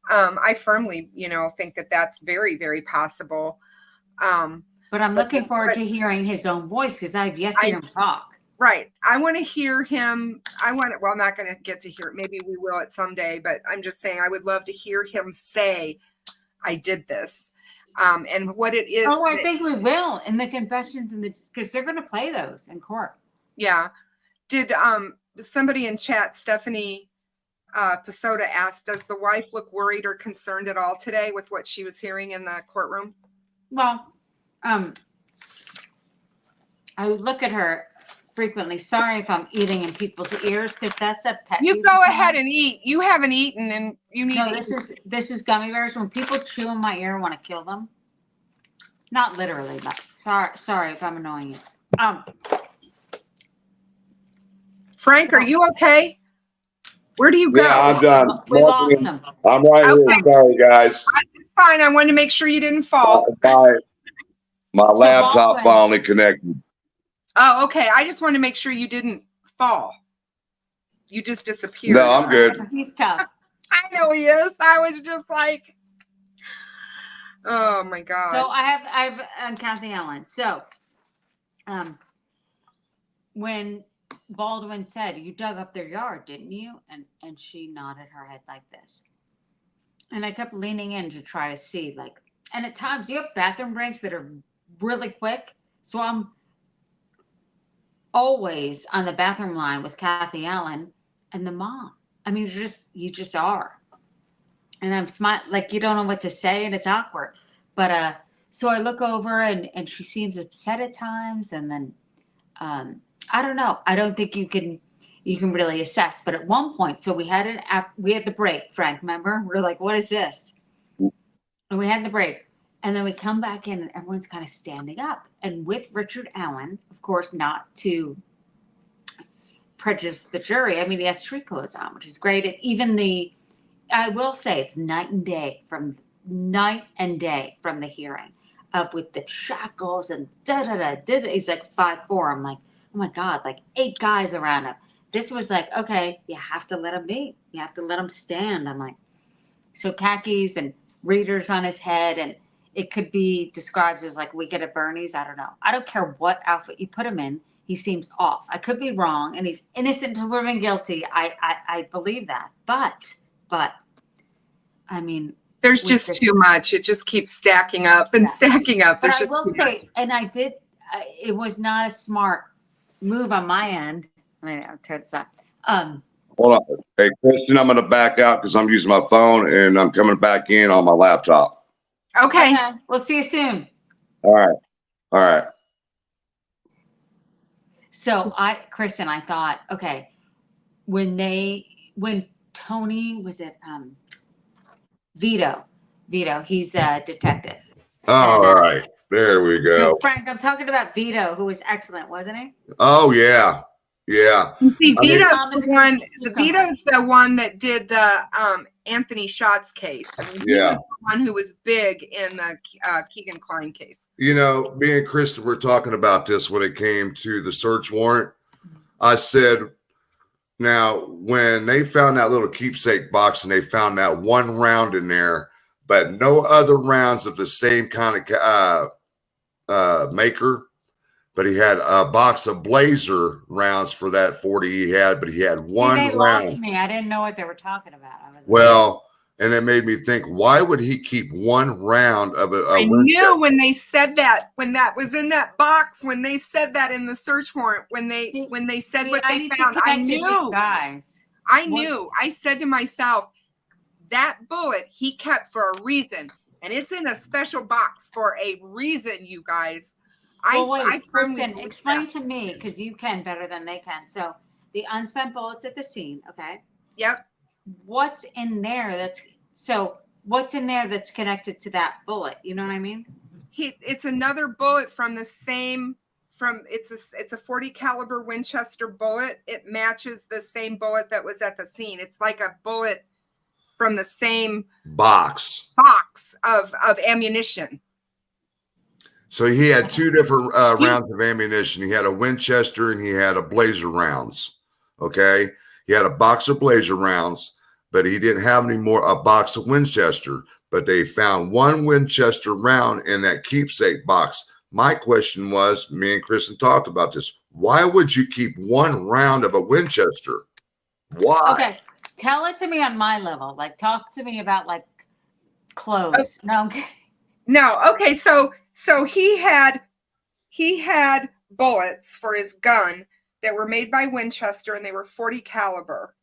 Speaker 3: I firmly, think that that's very, very possible.
Speaker 5: But I'm looking forward to hearing his own voice, because I've yet to hear him talk.
Speaker 3: Right. I want to hear him. I'm not going to get to hear it. Maybe we will at some day, but I'm just saying I would love to hear him say, I did this. And what it is.
Speaker 5: Oh, I think we will in the confessions, because they're going to play those in court.
Speaker 3: Yeah. Did somebody in chat, Stephanie Pasoda, asked, does the wife look worried or concerned at all today with what she was hearing in the courtroom?
Speaker 5: Well, I look at her frequently. Sorry if I'm eating in people's ears, because that's a pet.
Speaker 3: You go ahead and eat. You haven't eaten, and you need to eat.
Speaker 5: This is gummy bears. When people chew in my ear, I want to kill them. Not literally, but sorry if I'm annoying you.
Speaker 3: Frank, are you okay? Where do you go?
Speaker 6: Yeah, I'm done.
Speaker 5: We lost him.
Speaker 6: I'm right here. Sorry, guys.
Speaker 3: It's fine. I wanted to make sure you didn't fall.
Speaker 6: My laptop finally connected.
Speaker 3: Oh, okay. I just wanted to make sure you didn't fall. You just disappeared.
Speaker 6: No, I'm good.
Speaker 5: He's tough.
Speaker 3: I know he is. I was just like, oh my God.
Speaker 5: So I have Kathy Ellen. So, when Baldwin said, you dug up their yard, didn't you? And she nodded her head like this. And I kept leaning in to try to see, like, and at times you have bathroom breaks that are really quick. So I'm always on the bathroom line with Kathy Allen and the mom. I mean, you just are. And I'm smiling, like you don't know what to say, and it's awkward. But so I look over and she seems upset at times, and then I don't know. I don't think you can really assess. But at one point, so we had the break, Frank, remember? We were like, what is this? And we had the break. And then we come back in and everyone's kind of standing up. And with Richard Allen, of course, not to prejudice the jury. I mean, he has street clothes on, which is great. And even I will say it's night and day from the hearing with the shackles and da-da-da. He's like 5'4". I'm like, oh my God, like 8 guys around him. This was like, okay, you have to let him be. You have to let him stand. I'm like, so khakis and readers on his head, and it could be described as like Wicked at Bernie's. I don't know. I don't care what outfit you put him in. He seems off. I could be wrong, and he's innocent until proven guilty. I believe that. But, I mean.
Speaker 3: There's just too much. It just keeps stacking up and stacking up.
Speaker 5: But I will say, and I did, it was not a smart move on my end. I mean, I'll turn this on.
Speaker 6: Hold on. Hey, Kristen, I'm going to back out because I'm using my phone, and I'm coming back in on my laptop.
Speaker 3: Okay.
Speaker 5: We'll see you soon.
Speaker 6: All right.
Speaker 5: So Kristen, I thought, okay, when Tony, was it Vito, he's a detective.
Speaker 4: All right. There we go.
Speaker 5: Frank, I'm talking about Vito, who was excellent, wasn't he?
Speaker 4: Oh, yeah. Yeah.
Speaker 3: See, Vito's the one that did the Anthony Schatz case. I mean, he was the one who was big in the Keegan Klein case.
Speaker 4: You know, me and Kristen were talking about this when it came to the search warrant. I said, now, when they found that little keepsake box and they found that one round in there, but no other rounds of the same kind of maker, but he had a box of Blazer rounds for that 40 he had, but he had one
Speaker 5: they
Speaker 4: round.
Speaker 5: lost me. I didn't know what they were talking about.
Speaker 4: Well, and it made me think, why would he keep one round of a
Speaker 3: I
Speaker 4: Winchester?
Speaker 3: knew when they said that, when that was in that box, when they said that in the search warrant, when they said what they found, I knew.
Speaker 5: Guys.
Speaker 3: I knew. I said to myself, that bullet he kept for a reason, and it's in a special box for a reason, you guys.
Speaker 5: Well, wait,
Speaker 3: I firmly
Speaker 5: Kristen,
Speaker 3: believe
Speaker 5: explain
Speaker 3: that.
Speaker 5: to me, because you can better than they can. So the unspent bullets at the scene, okay?
Speaker 3: Yep.
Speaker 5: What's in there what's in there that's connected to that bullet? You know what I mean?
Speaker 3: It's another bullet from the same, it's a 40 caliber Winchester bullet. It matches the same bullet that was at the scene. It's like a bullet from the same
Speaker 4: box
Speaker 3: of ammunition.
Speaker 4: So he had two different rounds of ammunition. He had a Winchester and he had a Blazer rounds. Okay. He had a box of Blazer rounds, but he didn't have any more, a box of Winchester, but they found one Winchester round in that keepsake box. My question was, me and Kristen talked about this. Why would you keep one round of a Winchester? Why?
Speaker 5: Okay. Tell it to me on my level. Like, talk to me about like clothes.
Speaker 3: Okay. No. Okay. So he had bullets for his gun that were made by Winchester, and they were 40 caliber.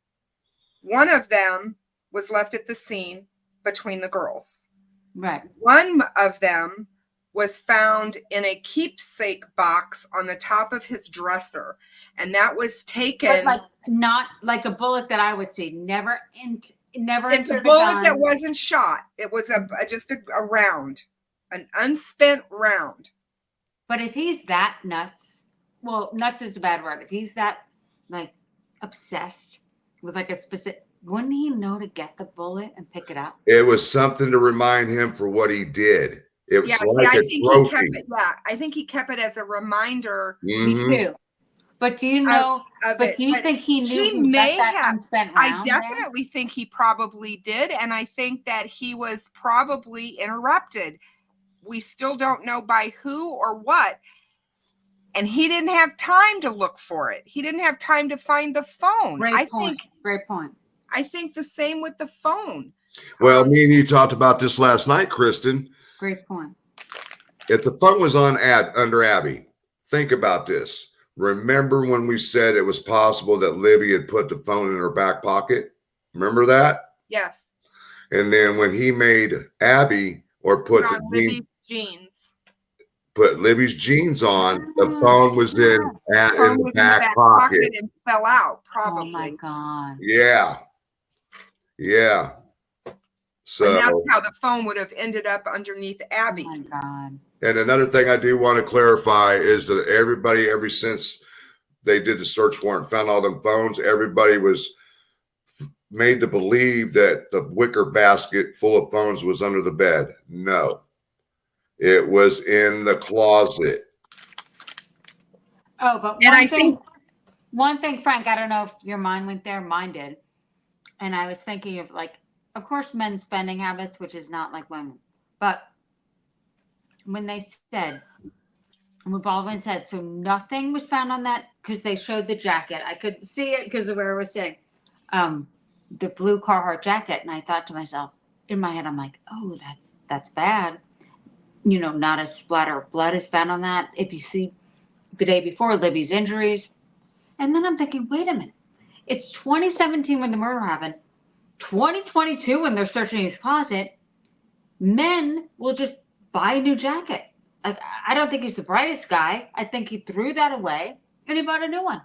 Speaker 3: One of them was left at the scene between the girls.
Speaker 5: Right.
Speaker 3: One of them was found in a keepsake box on the top of his dresser, and that was taken.
Speaker 5: But like, not like a bullet that I would see. Never.
Speaker 3: It's a bullet that wasn't shot. It was just a round, an unspent round.
Speaker 5: But if he's that nuts, well, nuts is a bad word. If he's that like obsessed with like a specific, wouldn't he know to get the bullet and pick it up?
Speaker 4: It was something to remind him for what he did. It was like a trophy.
Speaker 3: I think he kept it as a reminder.
Speaker 5: Me too. But do you know? Do you think he knew
Speaker 3: he may have
Speaker 5: unspent
Speaker 3: I
Speaker 5: round
Speaker 3: definitely think he probably did, and I think that he was probably interrupted. We still don't know by who or what, and he didn't have time to look for it. He didn't have time to find the phone.
Speaker 5: Great point.
Speaker 3: I think the same with the phone.
Speaker 4: Well, me and you talked about this last night, Kristen.
Speaker 5: Great point.
Speaker 4: If the phone was on under Abby, think about this. Remember when we said it was possible that Libby had put the phone in her back pocket? Remember that?
Speaker 3: Yes.
Speaker 4: And then when he made Abby or put
Speaker 3: Libby's jeans,
Speaker 4: put Libby's jeans on, the phone was in the back pocket
Speaker 3: and fell out. Probably.
Speaker 5: Oh my God.
Speaker 4: Yeah. So
Speaker 3: and that's how the phone would have ended up underneath Abby.
Speaker 5: Oh my God.
Speaker 4: And another thing I do want to clarify is that everybody, ever since they did the search warrant, found all them phones, everybody was made to believe that the wicker basket full of phones was under the bed. No, it was in the closet.
Speaker 5: Oh, but one thing, Frank, I don't know if your mind went there. Mine did. And I was thinking of like, of course, men's spending habits, which is not like women, but when they said, when Baldwin said, so nothing was found on that, because they showed the jacket. I couldn't see it because of where it was saying the blue Carhartt jacket. And I thought to myself, in my head, I'm like, oh, that's bad. You know, not a splatter of blood is found on that. If you see the day before Libby's injuries. And then I'm thinking, wait a minute. It's 2017 when the murder happened. 2022 when they're searching his closet. Men will just buy a new jacket. Like, I don't think he's the brightest guy. I think he threw that away and he bought a new one.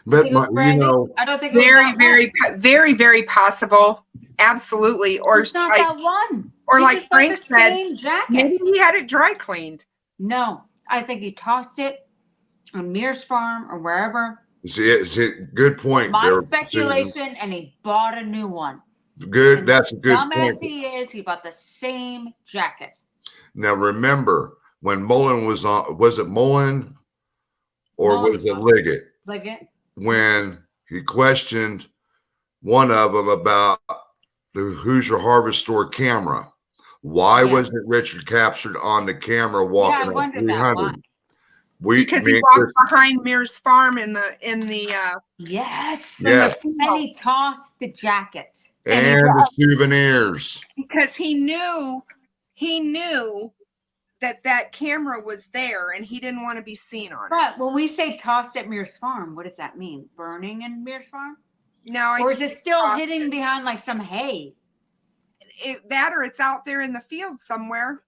Speaker 4: But
Speaker 5: I don't think
Speaker 3: very, very possible. Absolutely. Or
Speaker 5: it's not that one.
Speaker 3: Or like Frank said, maybe he had it dry cleaned.
Speaker 5: No, I think he tossed it on Mears Farm or wherever.
Speaker 4: See, good point.
Speaker 5: My speculation, and he bought a new one.
Speaker 4: Good.
Speaker 5: And
Speaker 4: that's a good
Speaker 5: dumb
Speaker 4: point.
Speaker 5: as he is, he bought the same jacket.
Speaker 4: Now remember, when Mullen was on, was it Mullen or was it Liggett?
Speaker 5: Liggett.
Speaker 4: When he questioned one of them about the Hoosier Harvest Store camera. Why wasn't Richard captured on the camera walking on 300?
Speaker 3: Because he
Speaker 4: me and
Speaker 3: walked
Speaker 4: Chris-
Speaker 3: behind Mears Farm in the
Speaker 5: Yes.
Speaker 4: Yes.
Speaker 5: And he tossed the jacket.
Speaker 4: and the souvenirs.
Speaker 3: because he knew that camera was there and he didn't want to be seen on it.
Speaker 5: But when we say tossed at Mears Farm, what does that mean? Burning in Mears Farm?
Speaker 3: No,
Speaker 5: Or is it still hidden behind like some hay?
Speaker 3: That or it's out there in the field somewhere.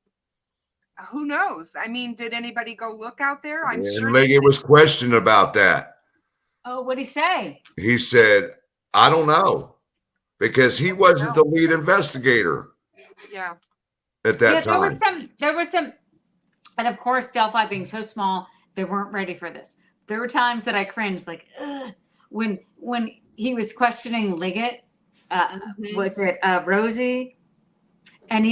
Speaker 3: Who knows? I mean, did anybody go look out there? I'm sure.
Speaker 4: Liggett was questioned about that.
Speaker 5: Oh, what'd he say?
Speaker 4: He said, I don't know, because he wasn't the lead investigator
Speaker 3: Yeah.
Speaker 4: at that time.
Speaker 5: There was some, and of course, Delphi being so small, they weren't ready for this. There were times that I cringed, like, ugh, when he was questioning Liggett, was it Rosie? And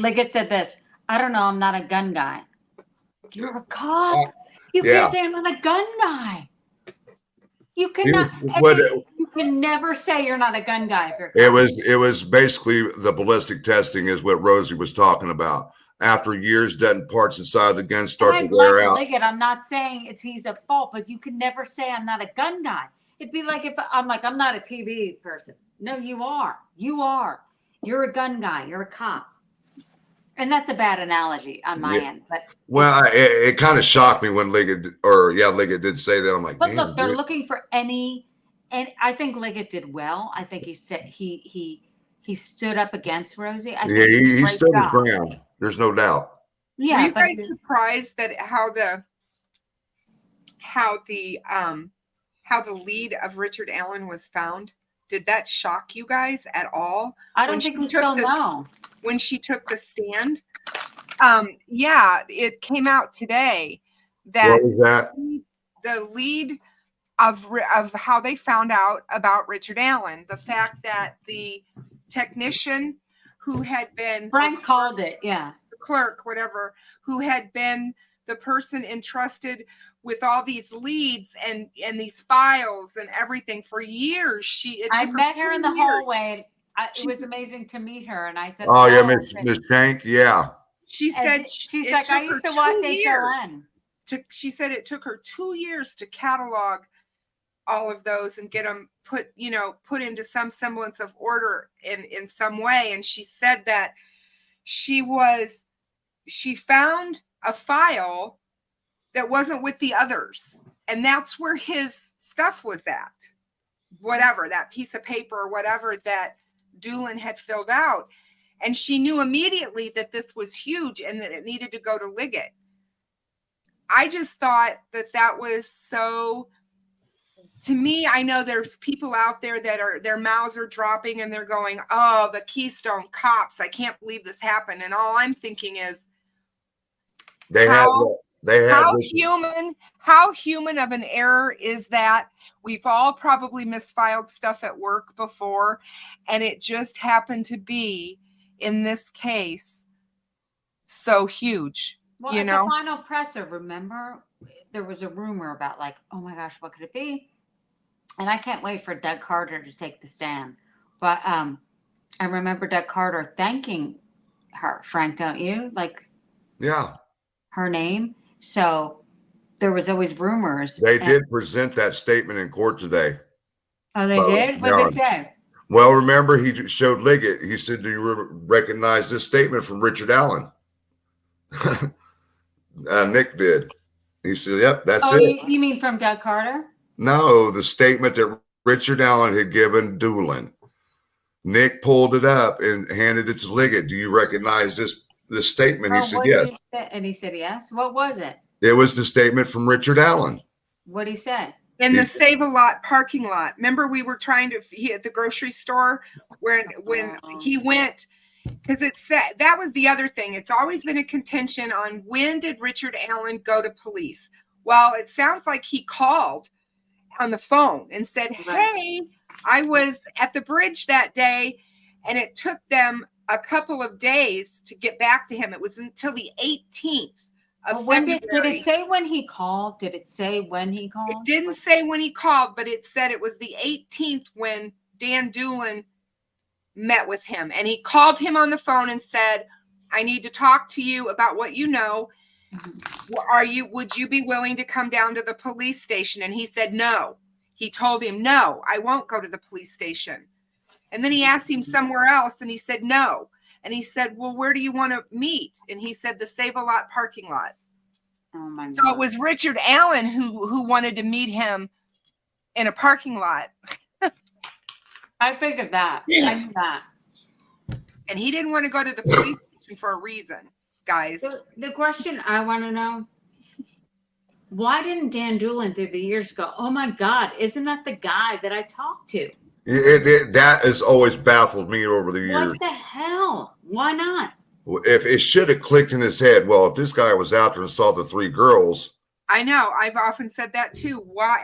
Speaker 5: Liggett said this, I don't know, I'm not a gun guy. You're a cop. You can't say I'm not a gun guy. You cannot. You can never say you're not a gun guy. If you're
Speaker 4: It was basically the ballistic testing is what Rosie was talking about. After years, dead parts inside the gun start to wear out.
Speaker 5: Liggett, I'm not saying he's at fault, but you can never say I'm not a gun guy. It'd be like if I'm like, I'm not a TV person. No, you are. You are. You're a gun guy. You're a cop. And that's a bad analogy on my end. But
Speaker 4: it kind of shocked me when Liggett did say that. I'm like,
Speaker 5: but look, they're looking for and I think Liggett did well. I think he said he stood up against Rosie. I think
Speaker 4: he stood his ground. There's no doubt.
Speaker 5: Yeah.
Speaker 3: Were you guys surprised that how the lead of Richard Allen was found? Did that shock you guys at all?
Speaker 5: I don't think we still know.
Speaker 3: When she took the stand, it came out today that,
Speaker 4: What was that?
Speaker 3: the lead of how they found out about Richard Allen, the fact that the technician who had been
Speaker 5: Frank called it, the
Speaker 3: clerk, whatever, who had been the person entrusted with all these leads and these files and everything for years.
Speaker 5: I met her in the hallway. It was amazing to meet her, and I said,
Speaker 4: "Oh yeah, Miss Shank, yeah."
Speaker 3: She said
Speaker 5: she's like, I used to watch HLN.
Speaker 3: She said it took her 2 years to catalog all of those and get them put into some semblance of order in some way. And she said that she found a file that wasn't with the others, and that's where his stuff was at. Whatever, that piece of paper or whatever that Doolin had filled out. And she knew immediately that this was huge and that it needed to go to Liggett. I just thought that was so, to me, I know there's people out there that their mouths are dropping and they're going, oh, the Keystone Cops, I can't believe this happened. And all I'm thinking is, how human of an error is that? We've all probably misfiled stuff at work before, and it just happened to be, in this case, so huge.
Speaker 5: Well, at the final presser, remember, there was a rumor about like, oh my gosh, what could it be? And I can't wait for Doug Carter to take the stand. But I remember Doug Carter thanking her. Frank, don't you? Like, her name. So there was always rumors.
Speaker 4: They did present that statement in court today.
Speaker 5: Oh, they did? What did they say?
Speaker 4: Well, remember, he showed Liggett. He said, do you recognize this statement from Richard Allen? Nick did. He said, yep, that's it.
Speaker 5: You mean from Doug Carter?
Speaker 4: No, the statement that Richard Allen had given Doolin. Nick pulled it up and handed it to Liggett. Do you recognize this statement? He said, yes.
Speaker 5: And he said, yes. What was it?
Speaker 4: It was the statement from Richard Allen.
Speaker 5: What did he say?
Speaker 3: In the Save-A-Lot parking lot. Remember, we were trying to at the grocery store when he went, because it said that was the other thing. It's always been a contention on when did Richard Allen go to police. Well, it sounds like he called on the phone and said, hey, I was at the bridge that day, and it took them a couple of days to get back to him. It was until the 18th.
Speaker 5: Did it say when he called? Did it say when he called?
Speaker 3: It didn't say when he called, but it said it was the 18th when Dan Doolin met with him. And he called him on the phone and said, I need to talk to you about what you know. Would you be willing to come down to the police station? And he said, no. He told him, no, I won't go to the police station. And then he asked him somewhere else and he said, no. And he said, well, where do you want to meet? And he said, the Save-A-Lot parking lot.
Speaker 5: Oh my God.
Speaker 3: So it was Richard Allen who wanted to meet him in a parking lot.
Speaker 5: I figured that. I knew that.
Speaker 3: And he didn't want to go to the police station for a reason, guys.
Speaker 5: So the question I want to know, why didn't Dan Doolin through the years go, oh my God, isn't that the guy that I talked to?
Speaker 4: That has always baffled me over the years.
Speaker 5: What the hell? Why not?
Speaker 4: If it should have clicked in his head, well, if this guy was out there and saw the 3 girls.
Speaker 3: I know. I've often said that too. Why?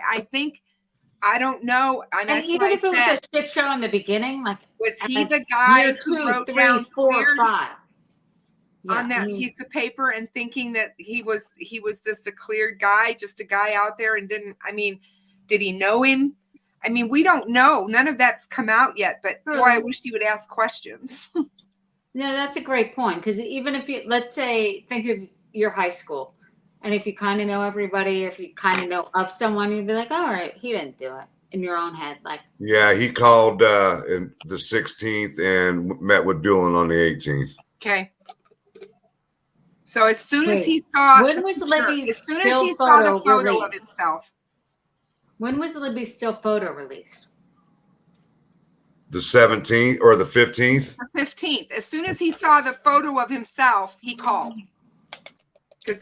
Speaker 3: I don't know. And that's
Speaker 5: even
Speaker 3: why
Speaker 5: if it was a shit show in the beginning, like
Speaker 3: was he the guy
Speaker 5: year
Speaker 3: who
Speaker 5: 2,
Speaker 3: wrote
Speaker 5: 3,
Speaker 3: down
Speaker 5: 4,
Speaker 3: cleared
Speaker 5: 5
Speaker 3: on that piece of paper and thinking that he was just a cleared guy, just a guy out there and did he know him? I mean, we don't know. None of that's come out yet, but boy, I wish he would ask questions.
Speaker 5: No, that's a great point. Because even if you, let's say, think of your high school, and if you kind of know everybody, or if you kind of know of someone, you'd be like, all right, he didn't do it in your own head. Like,
Speaker 4: yeah, he called in the 16th and met with Doolin on the 18th.
Speaker 3: Okay. So as soon as he saw,
Speaker 5: when was Libby's still
Speaker 3: he saw the
Speaker 5: photo
Speaker 3: photo of
Speaker 5: released?
Speaker 3: himself.
Speaker 5: When was Libby's still photo released?
Speaker 4: The 17th or the 15th?
Speaker 3: The 15th. As soon as he saw the photo of himself, he called. Because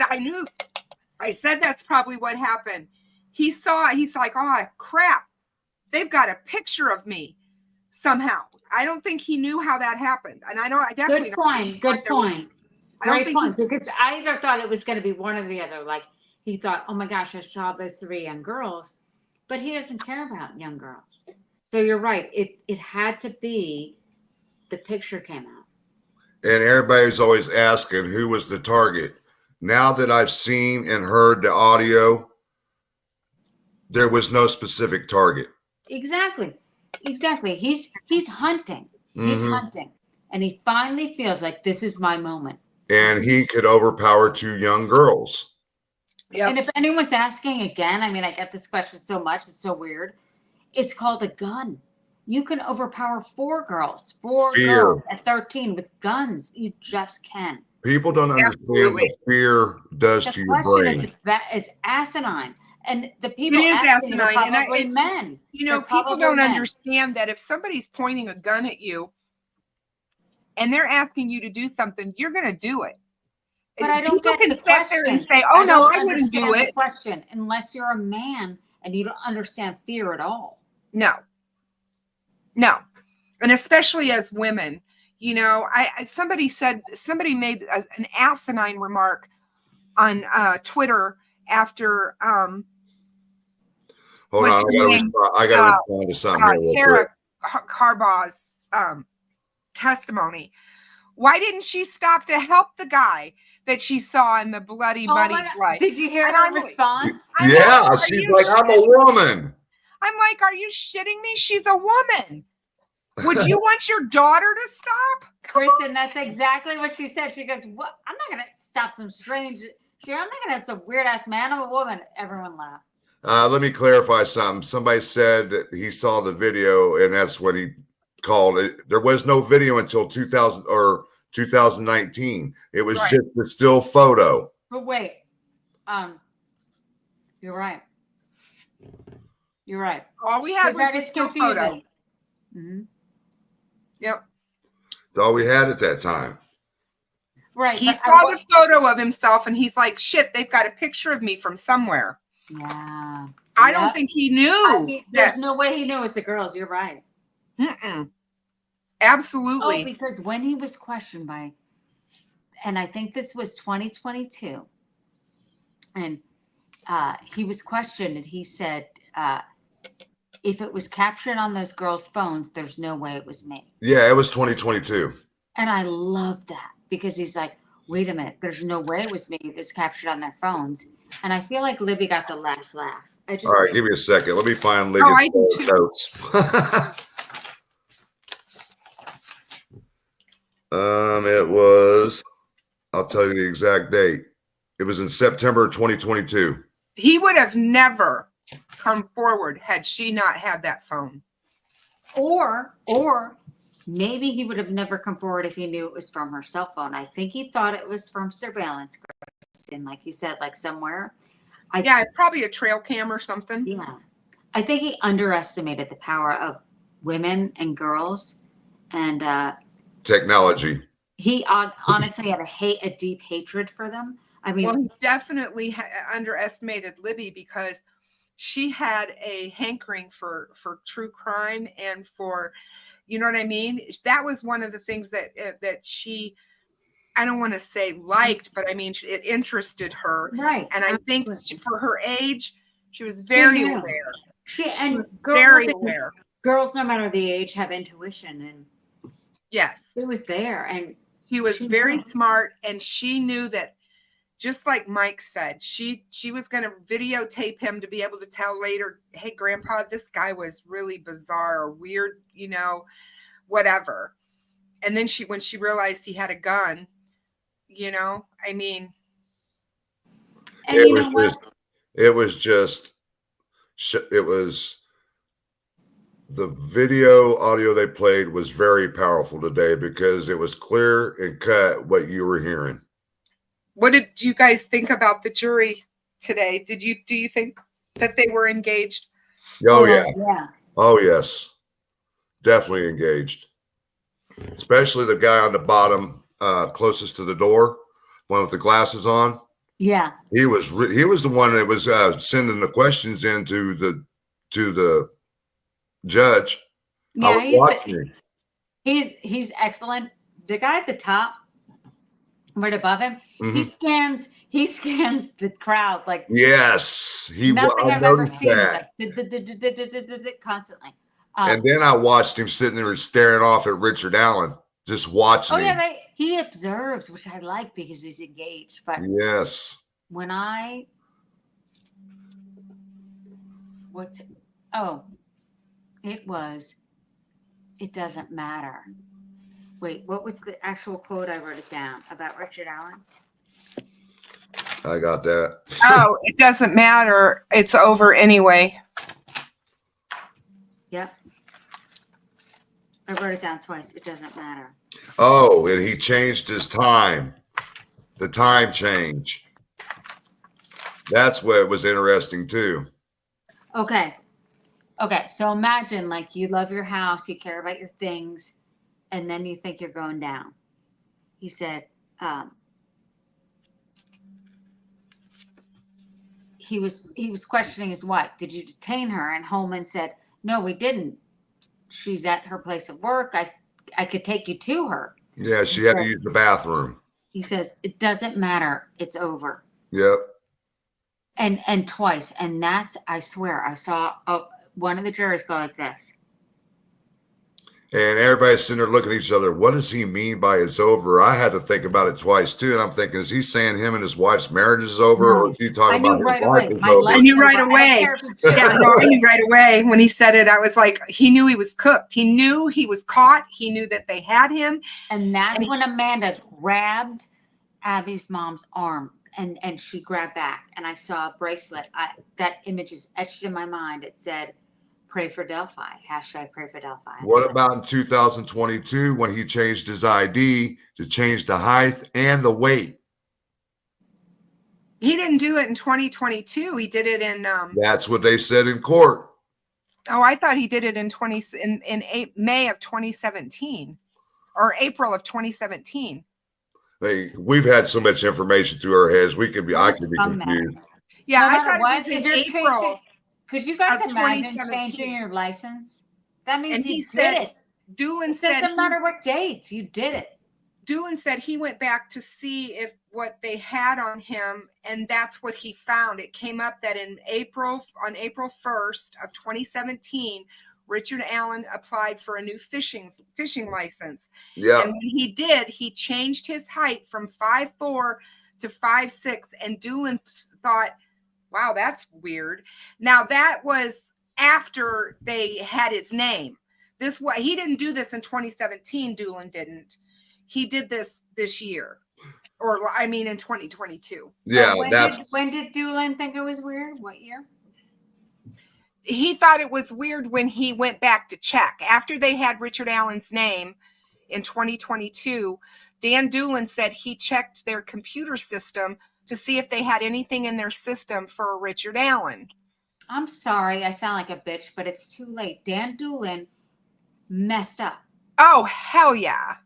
Speaker 3: I said that's probably what happened. He's like, oh, crap. They've got a picture of me somehow. I don't think he knew how that happened. And I definitely
Speaker 5: Good point. Great point.
Speaker 3: He,
Speaker 5: because I either thought it was going to be one or the other. Like, he thought, oh my gosh, I saw those 3 young girls. But he doesn't care about young girls. So you're right. It had to be the picture came out.
Speaker 4: And everybody's always asking who was the target. Now that I've seen and heard the audio, there was no specific target.
Speaker 5: Exactly. He's hunting. He's hunting. And he finally feels like this is my moment.
Speaker 4: And he could overpower 2 young girls.
Speaker 5: Yep. And if anyone's asking again, I mean, I get this question so much. It's so weird. It's called a gun. You can overpower 4 girls, 4 girls at 13 with guns. You just can.
Speaker 4: People don't understand what fear does to your brain.
Speaker 5: That is asinine. And the people
Speaker 3: it is
Speaker 5: asking
Speaker 3: asinine.
Speaker 5: are probably men.
Speaker 3: You know, people don't understand that if somebody's pointing a gun at you and they're asking you to do something, you're going to do it.
Speaker 5: But I don't
Speaker 3: People
Speaker 5: get
Speaker 3: can
Speaker 5: the
Speaker 3: sit
Speaker 5: question.
Speaker 3: there and say, "Oh no, I wouldn't do it."
Speaker 5: Question, unless you're a man and you don't understand fear at all.
Speaker 3: No, and especially as women, you know, somebody made an asinine remark on Twitter after
Speaker 4: Hold on, I got to respond to something.
Speaker 3: Sarah Carbaugh's testimony. Why didn't she stop to help the guy that she saw in the bloody blood?
Speaker 5: Did you hear her response?
Speaker 4: Yeah, she's like, I'm a woman.
Speaker 3: I'm like, are you shitting me? She's a woman. Would you want your daughter to stop?
Speaker 5: Kristen, that's exactly what she said. She goes, "What? I'm not going to stop some strange. I'm not going to have some weird ass man. I'm a woman." Everyone laughed.
Speaker 4: Let me clarify something. Somebody said that he saw the video, and that's what he called it. There was no video until 2000 or 2019. It was just a still photo.
Speaker 5: But wait, you're right. You're right.
Speaker 3: All we had was
Speaker 5: a still photo.
Speaker 3: Mm-hmm. Yep.
Speaker 4: That's all we had at that time.
Speaker 3: Right. He saw the photo of himself, and he's like, "Shit, they've got a picture of me from somewhere."
Speaker 5: Yeah.
Speaker 3: I don't think he knew.
Speaker 5: There's no way he knew it's the girls. You're right.
Speaker 3: Absolutely.
Speaker 5: Oh, because when he was questioned by, and I think this was 2022, and he was questioned, and he said, if it was captured on those girls' phones, there's no way it was me.
Speaker 4: Yeah, it was 2022.
Speaker 5: And I love that because he's like, wait a minute, there's no way it was me if it's captured on their phones. And I feel like Libby got the last laugh. All
Speaker 4: right, give me a second. Let me find Libby's notes. It was, I'll tell you the exact date. It was in September 2022.
Speaker 3: He would have never come forward had she not had that phone.
Speaker 5: Or maybe he would have never come forward if he knew it was from her cell phone. I think he thought it was from surveillance, Kristen, like you said, like somewhere.
Speaker 3: Yeah, probably a trail cam or something.
Speaker 5: Yeah. I think he underestimated the power of women and girls, and
Speaker 4: Technology.
Speaker 5: he honestly had a deep hatred for them. I mean,
Speaker 3: well, he definitely underestimated Libby because she had a hankering for true crime and for, you know what I mean? That was one of the things that she, I don't want to say liked, but I mean, it interested her.
Speaker 5: right.
Speaker 3: And I think
Speaker 5: Absolutely.
Speaker 3: for her age, she was very aware.
Speaker 5: Girls, no matter the age, have intuition, and
Speaker 3: yes,
Speaker 5: it was there, and
Speaker 3: she was very smart, and she knew that, just like Mike said, she was going to videotape him to be able to tell later, hey, Grandpa, this guy was really bizarre or weird, you know, whatever. And then when she realized he had a gun, you know, I mean,
Speaker 5: and you know what?
Speaker 4: It was the video audio they played was very powerful today because it was clear and cut what you were hearing.
Speaker 3: What did you guys think about the jury today? Do you think that they were engaged?
Speaker 4: Oh yeah.
Speaker 5: Yeah.
Speaker 4: Oh yes. Definitely engaged. Especially the guy on the bottom, closest to the door, one with the glasses on.
Speaker 5: Yeah.
Speaker 4: He was the one that was sending the questions in to the judge.
Speaker 5: Yeah, he's excellent. The guy at the top, right above him, he scans the crowd like
Speaker 4: yes,
Speaker 5: nothing I've ever seen.
Speaker 4: That.
Speaker 5: Like constantly.
Speaker 4: And then I watched him sitting there staring off at Richard Allen, just watching him.
Speaker 5: Yeah, he observes, which I like because he's engaged. But
Speaker 4: yes,
Speaker 5: when it doesn't matter. Wait, what was the actual quote? I wrote it down about Richard Allen.
Speaker 4: I got that.
Speaker 3: Oh, it doesn't matter. It's over anyway.
Speaker 5: Yep. I wrote it down twice. It doesn't matter.
Speaker 4: Oh, and he changed his time. The time change. That's what was interesting too.
Speaker 5: Okay. So imagine like you love your house, you care about your things, and then you think you're going down. He said, he was questioning his wife. Did you detain her? And Holman said, no, we didn't. She's at her place of work. I could take you to her.
Speaker 4: Yeah, she had to use the bathroom.
Speaker 5: He says, it doesn't matter. It's over.
Speaker 4: Yep.
Speaker 5: And twice. And that's, I swear, I saw one of the jurors go like this.
Speaker 4: And everybody's sitting there looking at each other. What does he mean by it's over? I had to think about it twice too. And I'm thinking, is he saying him and his wife's marriage is over?
Speaker 5: No.
Speaker 4: Or is he talking about his
Speaker 5: right
Speaker 4: wife
Speaker 5: away.
Speaker 4: is
Speaker 5: My
Speaker 4: over?
Speaker 5: life
Speaker 3: I knew
Speaker 5: is
Speaker 3: right
Speaker 5: over.
Speaker 3: away.
Speaker 5: I don't care if it's
Speaker 3: Yeah, no, I knew right away when he said it. I was like, he knew he was cooked. He knew he was caught. He knew that they had him.
Speaker 5: And that's when Amanda grabbed Abby's mom's arm and she grabbed back. And I saw a bracelet. That image is etched in my mind. It said, pray for Delphi. # pray for Delphi.
Speaker 4: What about in 2022 when he changed his ID to change the height and the weight?
Speaker 3: He didn't do it in 2022. He did it in
Speaker 4: That's what they said in court.
Speaker 3: Oh, I thought he did it in May of 2017 or April of 2017.
Speaker 4: We've had so much information through our heads. I could be confused.
Speaker 3: Yeah,
Speaker 5: No
Speaker 3: I
Speaker 5: matter
Speaker 3: thought
Speaker 5: what,
Speaker 3: it was
Speaker 5: if
Speaker 3: in
Speaker 5: you're
Speaker 3: April.
Speaker 5: Could you guys
Speaker 3: of
Speaker 5: imagine
Speaker 3: 2017.
Speaker 5: changing your license? That means
Speaker 3: And he
Speaker 5: you
Speaker 3: said-
Speaker 5: did it.
Speaker 3: Doolin
Speaker 5: It
Speaker 3: said
Speaker 5: doesn't matter what dates. You did it.
Speaker 3: Doolin said he went back to see if what they had on him, and that's what he found. It came up that on April 1st of 2017, Richard Allen applied for a new fishing license.
Speaker 4: Yeah.
Speaker 3: And when he did, he changed his height from 5'4" to 5'6", and Doolin thought, wow, that's weird. Now that was after they had his name. He didn't do this in 2017. Doolin didn't. He did this year. or I mean in 2022.
Speaker 4: Yeah,
Speaker 5: When did Doolin think it was weird? What year?
Speaker 3: He thought it was weird when he went back to check after they had Richard Allen's name in 2022. Dan Doolin said he checked their computer system to see if they had anything in their system for Richard Allen.
Speaker 5: I'm sorry, I sound like a bitch, but it's too late. Dan Doolin messed up.
Speaker 3: Oh, hell yeah.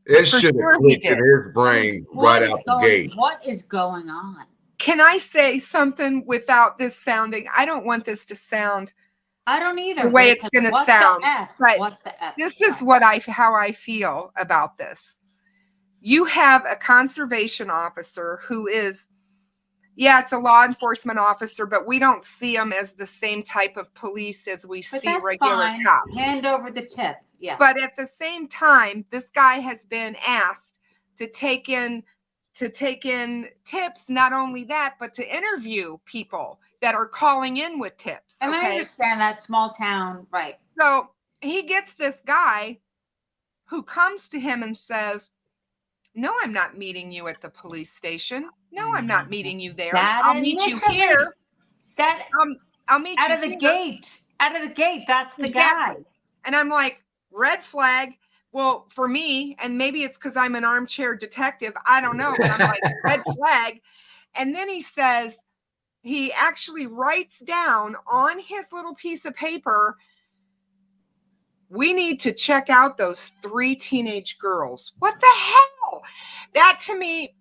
Speaker 4: it should have clicked in his brain right out the gate.
Speaker 5: What is going on?
Speaker 3: Can I say something without this sounding? I don't want this to sound
Speaker 5: I don't either.
Speaker 3: the way it's going to sound. But
Speaker 5: what the F?
Speaker 3: this is how I feel about this. You have a conservation officer who is, yeah, it's a law enforcement officer, but we don't see them as the same type of police as we see regular cops.
Speaker 5: Hand over the tip. Yeah.
Speaker 3: But at the same time, this guy has been asked to take in tips. Not only that, but to interview people that are calling in with tips.
Speaker 5: And I understand that small town, right?
Speaker 3: So he gets this guy who comes to him and says, "No, I'm not meeting you at the police station. No, I'm not meeting you there. I'll meet you here. I'll meet you
Speaker 5: out of the gate. Out of the gate. That's the guy."
Speaker 3: And I'm like, red flag. Well, for me, and maybe it's because I'm an armchair detective, I don't know, but I'm like, red flag. And then he says, he actually writes down on his little piece of paper, "We need to check out those 3 teenage girls." What the hell? That to me,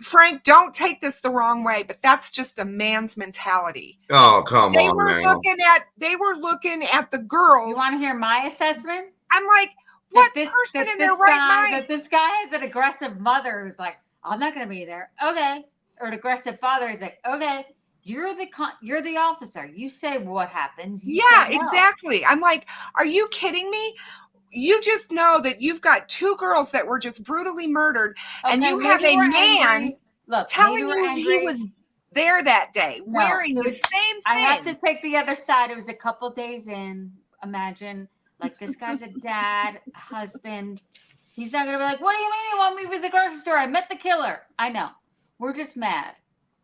Speaker 3: Frank, don't take this the wrong way, but that's just a man's mentality.
Speaker 4: Oh, come on,
Speaker 3: They were looking at the girls.
Speaker 5: You want to hear my assessment?
Speaker 3: I'm like, what person in their right mind?
Speaker 5: That this guy has an aggressive mother who's like, "I'm not going to be there." Okay. Or an aggressive father is like, "Okay, you're the officer. You say what happens."
Speaker 3: Yeah, exactly. I'm like, are you kidding me? You just know that you've got 2 girls that were just brutally murdered, and you have a man telling you he was there that day wearing the same thing.
Speaker 5: I have to take the other side. It was a couple days in. Imagine, like, this guy's a dad, a husband. He's not going to be like, "What do you mean you want me with the grocery store? I met the killer." I know. We're just mad.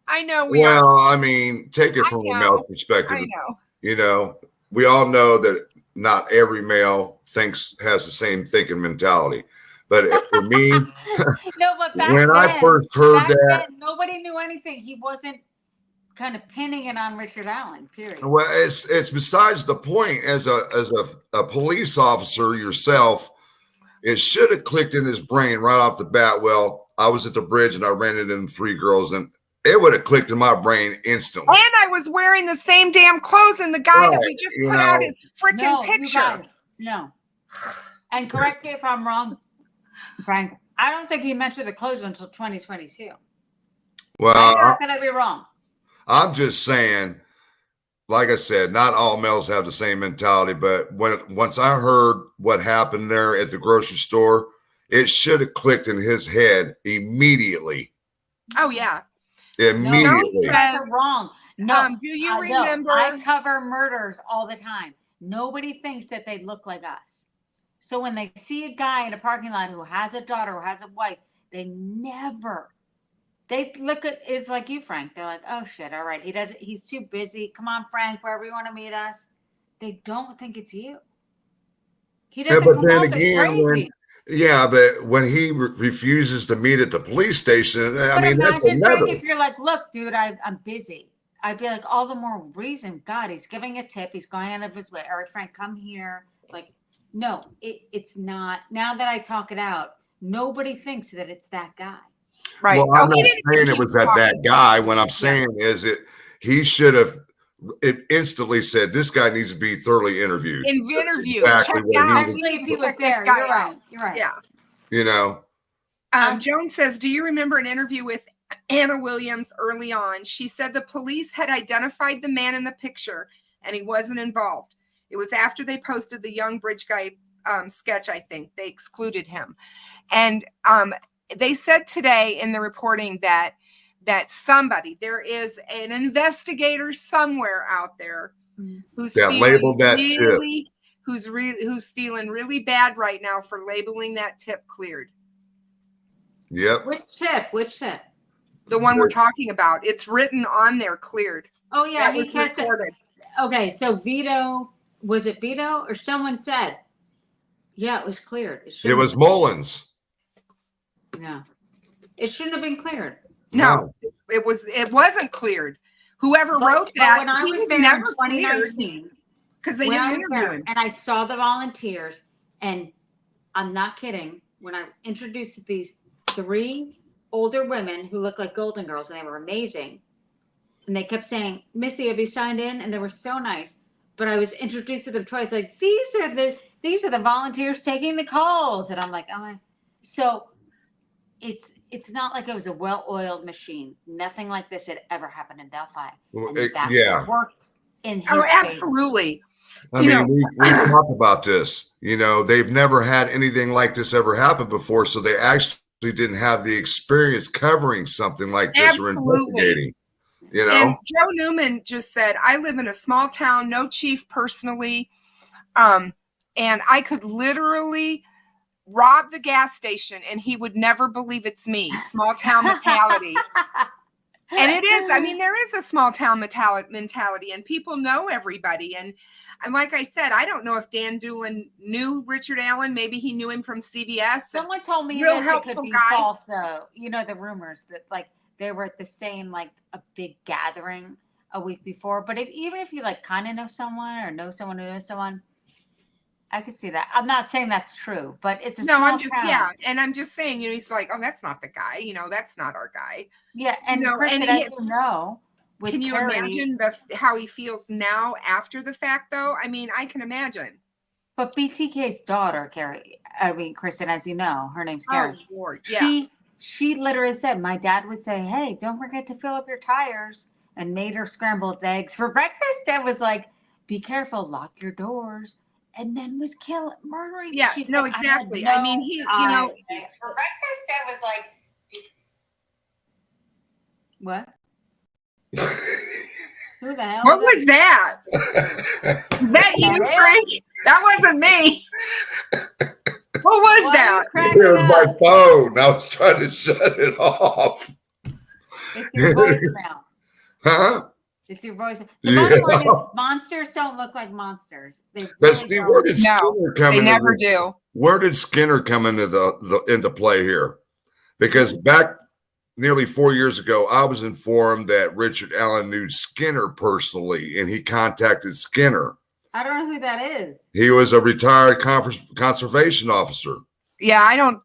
Speaker 3: I know
Speaker 4: I mean, take it from a male perspective.
Speaker 3: I know.
Speaker 4: You know, we all know that not every male has the same thinking mentality. But for me,
Speaker 5: no, but
Speaker 4: when I first heard that,
Speaker 5: nobody knew anything. He wasn't kind of pinning it on Richard Allen, period.
Speaker 4: Well, it's besides the point. As a police officer yourself, it should have clicked in his brain right off the bat. Well, I was at the bridge and I ran into 3 girls, and it would have clicked in my brain instantly.
Speaker 3: And I was wearing the same damn clothes in the guy that we just put out his freaking picture.
Speaker 5: You guys, no. And correct me if I'm wrong, Frank. I don't think he mentioned the clothes until 2022.
Speaker 4: Well,
Speaker 5: I'm not going to be wrong.
Speaker 4: I'm just saying, like I said, not all males have the same mentality, but once I heard what happened there at the grocery store, it should have clicked in his head immediately.
Speaker 3: Oh, yeah.
Speaker 4: Immediately.
Speaker 5: You guys are wrong. No.
Speaker 3: Do you remember?
Speaker 5: I cover murders all the time. Nobody thinks that they look like us. So when they see a guy in a parking lot who has a daughter, who has a wife, they look at it's like you, Frank. They're like, "Oh shit, all right. He's too busy. Come on, Frank, wherever you want to meet us." They don't think it's you. He doesn't come off as crazy.
Speaker 4: But when he refuses to meet at the police station, that's another.
Speaker 5: Frank, if you're like, "Look, dude, I'm busy," I'd be like, all the more reason. God, he's giving a tip. He's going out of his way. All right, Frank, come here. Like, no, it's not. Now that I talk it out, nobody thinks that it's that guy.
Speaker 3: Right.
Speaker 4: Well, I'm not saying it was that guy. What I'm saying is he should have instantly said, "This guy needs to be thoroughly interviewed."
Speaker 3: Exactly.
Speaker 5: Actually, if he was there, you're right. You're right.
Speaker 3: Yeah.
Speaker 4: You know.
Speaker 3: Joan says, "Do you remember an interview with Anna Williams early on? She said the police had identified the man in the picture and he wasn't involved. It was after they posted the young bridge guy sketch, I think. They excluded him." And they said today in the reporting that there is an investigator somewhere out there who's
Speaker 4: labeled that tip,
Speaker 3: who's feeling really bad right now for labeling that tip cleared.
Speaker 4: Yep.
Speaker 5: Which tip? Which tip?
Speaker 3: The one we're talking about. It's written on there, cleared.
Speaker 5: Oh yeah,
Speaker 3: That was recorded.
Speaker 5: Okay, so Vito, was it Vito or someone said? Yeah, it was cleared.
Speaker 4: It was Mullins.
Speaker 5: Yeah, it shouldn't have been cleared.
Speaker 3: No, it wasn't cleared. Whoever wrote that,
Speaker 5: when I
Speaker 3: he
Speaker 5: was
Speaker 3: was
Speaker 5: there in
Speaker 3: never
Speaker 5: 2019,
Speaker 3: because they
Speaker 5: when
Speaker 3: didn't
Speaker 5: I was
Speaker 3: interview
Speaker 5: there,
Speaker 3: him.
Speaker 5: and I saw the volunteers, and I'm not kidding. When I introduced these 3 older women who looked like Golden Girls, and they were amazing, and they kept saying, "Missy, have you signed in?" And they were so nice. But I was introduced to them twice, like these are the volunteers taking the calls, and I'm like, oh, so it's not like it was a well-oiled machine. Nothing like this had ever happened in Delphi.
Speaker 4: Yeah,
Speaker 5: worked in his
Speaker 3: absolutely.
Speaker 4: I mean, we talked about this. You know, they've never had anything like this ever happen before, so they actually didn't have the experience covering something like this or investigating. You know,
Speaker 3: and Joe Newman just said, "I live in a small town, no chief personally, and I could literally rob the gas station, and he would never believe it's me." Small town mentality. And it is. I mean, there is a small town mentality, and people know everybody. And like I said, I don't know if Dan Doolin knew Richard Allen. Maybe he knew him from CBS.
Speaker 5: Someone told me
Speaker 3: real
Speaker 5: this, it could be false, though. You know, the rumors that like they were at the same, like a big gathering a week before. But even if you like kind of know someone or know someone who knows someone, I could see that. I'm not saying that's true, but it's a small
Speaker 3: I'm just
Speaker 5: town.
Speaker 3: and I'm just saying, you know, he's like, oh, that's not the guy. You know, that's not our guy.
Speaker 5: Yeah, and Kristen, as you know, with
Speaker 3: can you imagine how he feels now after the fact, though? I mean, I can imagine.
Speaker 5: But BTK's daughter, Kristen, as you know, her name's Carrie.
Speaker 3: Oh, Lord. Yeah.
Speaker 5: She literally said, my dad would say, "Hey, don't forget to fill up your tires," and made her scrambled eggs for breakfast. That was like, "Be careful, lock your doors," and then was murdering.
Speaker 3: Yeah, no, exactly. I mean, he, you know,
Speaker 5: eggs for breakfast. That was like, what? Who the hell?
Speaker 3: What was that? Is that you, Frank? That wasn't me. What was that?
Speaker 4: It was my phone. I was trying to shut it off.
Speaker 5: It's your voicemail.
Speaker 4: Huh?
Speaker 5: It's your voice. The bottom line is, monsters don't look like monsters.
Speaker 4: But Steve, where did Skinner come
Speaker 3: in? They never do.
Speaker 4: Where did Skinner come into play here? Because back nearly 4 years ago, I was informed that Richard Allen knew Skinner personally, and he contacted Skinner.
Speaker 5: I don't know who that is.
Speaker 4: He was a retired conservation officer.
Speaker 3: Yeah, I don't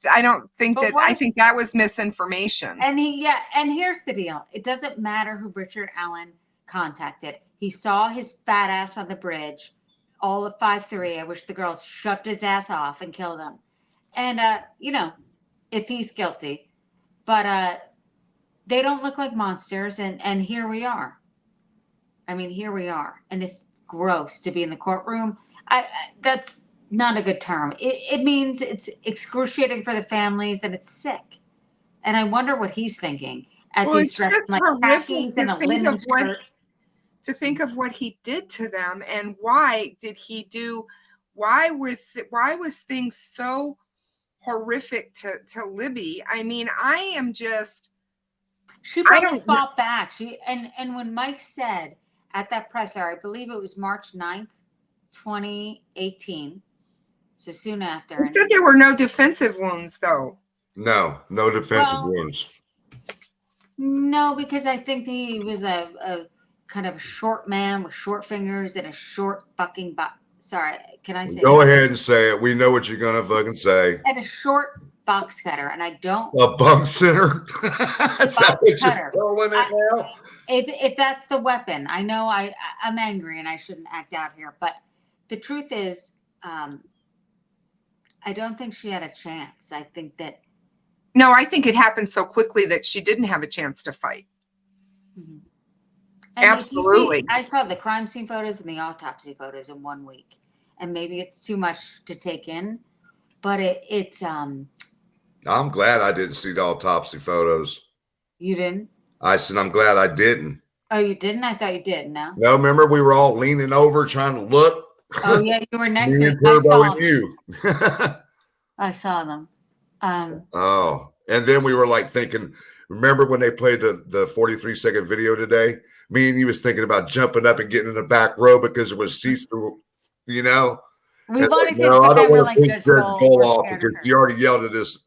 Speaker 3: think that. I think that was misinformation.
Speaker 5: And here's the deal: it doesn't matter who Richard Allen contacted. He saw his fat ass on the bridge, all of 5'3". I wish the girls shoved his ass off and killed him. And you know, if he's guilty, but they don't look like monsters, and here we are. I mean, here we are, and it's gross to be in the courtroom. That's not a good term. It means it's excruciating for the families, and it's sick. And I wonder what he's thinking as he's dressed like khakis and a linen shirt.
Speaker 3: To think of what he did to them, and why did he do? Why was things so horrific to Libby? I mean, I am just.
Speaker 5: She probably fought back. And when Mike said at that presser, I believe it was March 9th, 2018. So soon after.
Speaker 3: He said there were no defensive wounds, though.
Speaker 4: No defensive wounds.
Speaker 5: No, because I think he was a kind of a short man with short fingers and a short fucking sorry, can I say
Speaker 4: Go ahead and say it. We know what you're going to fucking say.
Speaker 5: And a short box cutter, and I don't.
Speaker 4: A bump center?
Speaker 5: Box cutter. If that's the weapon, I know I'm angry and I shouldn't act out here, but the truth is, I don't think she had a chance. I think that.
Speaker 3: No, I think it happened so quickly that she didn't have a chance to fight.
Speaker 5: Mm-hmm.
Speaker 3: Absolutely.
Speaker 5: I saw the crime scene photos and the autopsy photos in 1 week, and maybe it's too much to take in, but it's. I'm
Speaker 4: glad I didn't see the autopsy photos.
Speaker 5: You didn't?
Speaker 4: I said I'm glad I didn't.
Speaker 5: Oh, you didn't? I thought you did. No.
Speaker 4: No, remember we were all leaning over trying to look.
Speaker 5: Oh yeah, you were next to
Speaker 4: me.
Speaker 5: I saw them.
Speaker 4: You.
Speaker 5: I saw them.
Speaker 4: And then we were like thinking, remember when they played the 43-second video today? Me and you was thinking about jumping up and getting in the back row because there was seats through, you know?
Speaker 5: We
Speaker 4: And
Speaker 5: wanted
Speaker 4: like,
Speaker 5: to,
Speaker 4: no, I
Speaker 5: but
Speaker 4: don't
Speaker 5: then we're
Speaker 4: want to
Speaker 5: like,
Speaker 4: take
Speaker 5: Judge
Speaker 4: Judge
Speaker 5: Bowl,
Speaker 4: Bowl
Speaker 5: we're
Speaker 4: off
Speaker 5: scared
Speaker 4: because
Speaker 5: of her.
Speaker 4: she already yelled at us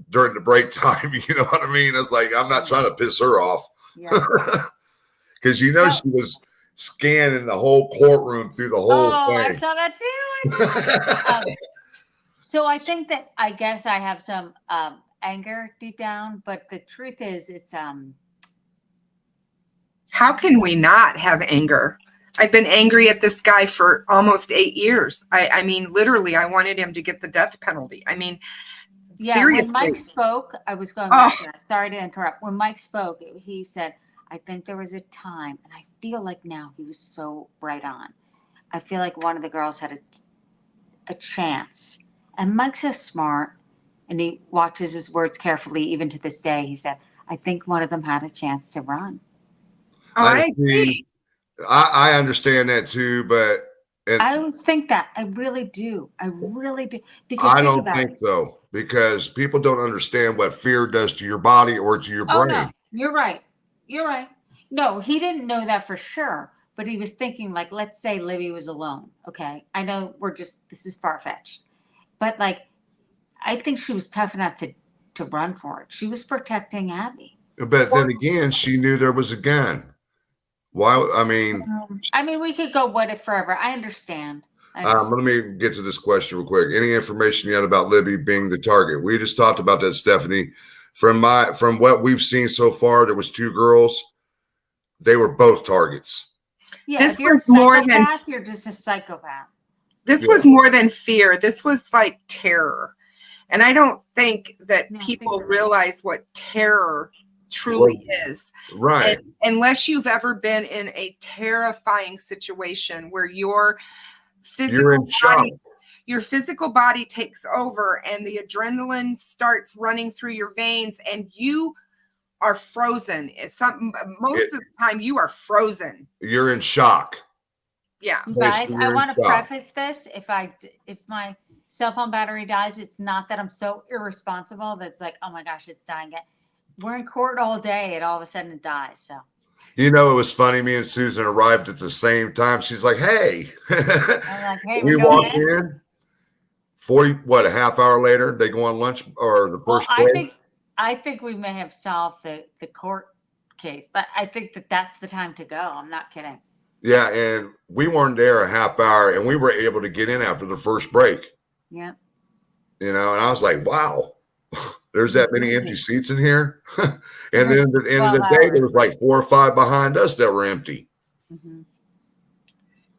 Speaker 4: during the break time. You know what I mean? I was like, I'm not trying to piss her off.
Speaker 5: Yeah.
Speaker 4: Because you know
Speaker 5: No.
Speaker 4: she was scanning the whole courtroom through the whole
Speaker 5: Oh, I
Speaker 4: thing.
Speaker 5: saw that too. So I think that I guess I have some anger deep down, but the truth is, it's
Speaker 3: How can we not have anger? I've been angry at this guy for almost 8 years. I mean, literally, I wanted him to get the death penalty. I mean,
Speaker 5: yeah.
Speaker 3: seriously.
Speaker 5: When Mike spoke, I was going
Speaker 3: Oh.
Speaker 5: back to that. Sorry to interrupt. When Mike spoke, he said, "I think there was a time," and I feel like now he was so right on. I feel like one of the girls had a chance, and Mike's so smart, and he watches his words carefully. Even to this day, he said, "I think one of them had a chance to run."
Speaker 3: Oh, I agree.
Speaker 4: I understand that too, but
Speaker 5: I always think that. I really do. I really do. Because
Speaker 4: I
Speaker 5: think
Speaker 4: don't
Speaker 5: about
Speaker 4: think
Speaker 5: it.
Speaker 4: so, because people don't understand what fear does to your body or to your
Speaker 5: Oh
Speaker 4: brain.
Speaker 5: no, you're right. You're right. No, he didn't know that for sure, but he was thinking like, let's say Libby was alone. Okay, I know this is far fetched, but like, I think she was tough enough to run for it. She was protecting Abby.
Speaker 4: But then again, she knew there was a gun. Why? I mean,
Speaker 5: we could go what if forever. I understand.
Speaker 4: let me get to this question real quick. Any information yet about Libby being the target? We just talked about that, Stephanie. From what we've seen so far, there was 2 girls. They were both targets.
Speaker 5: Yeah,
Speaker 3: This
Speaker 5: if you're
Speaker 3: was
Speaker 5: a
Speaker 3: more than
Speaker 5: psychopath, you're just a psychopath.
Speaker 3: this was more than fear. This was like terror. And I don't think that
Speaker 5: Yeah, I think
Speaker 3: people
Speaker 5: you're right.
Speaker 3: realize what terror truly is.
Speaker 4: Right.
Speaker 3: And unless you've ever been in a terrifying situation where your
Speaker 4: You're in shock.
Speaker 3: your physical body takes over and the adrenaline starts running through your veins and you are frozen. Most of the time you are frozen.
Speaker 4: You're in shock.
Speaker 3: Yeah.
Speaker 5: You guys,
Speaker 4: Basically,
Speaker 5: I
Speaker 4: you're in
Speaker 5: want to
Speaker 4: shock.
Speaker 5: preface this. If my cell phone battery dies, it's not that I'm so irresponsible that's like, oh my gosh, it's dying again. We're in court all day and all of a sudden it dies. So
Speaker 4: You know, it was funny. Me and Susan arrived at the same time. She's like, "Hey."
Speaker 5: I'm like, hey,
Speaker 4: we
Speaker 5: we're going
Speaker 4: walked in. 40, a half hour later, they go on lunch or the
Speaker 5: Well,
Speaker 4: first day.
Speaker 5: I think we may have solved the court case, but I think that's the time to go. I'm not kidding.
Speaker 4: Yeah, and we weren't there a half hour, and we were able to get in after the first break.
Speaker 5: Yeah.
Speaker 4: You know, and I was like, "Wow, there's that many empty seats in here." And then at the end of the day, there was like 4 or 5 behind us that were empty.
Speaker 5: Mm-hmm.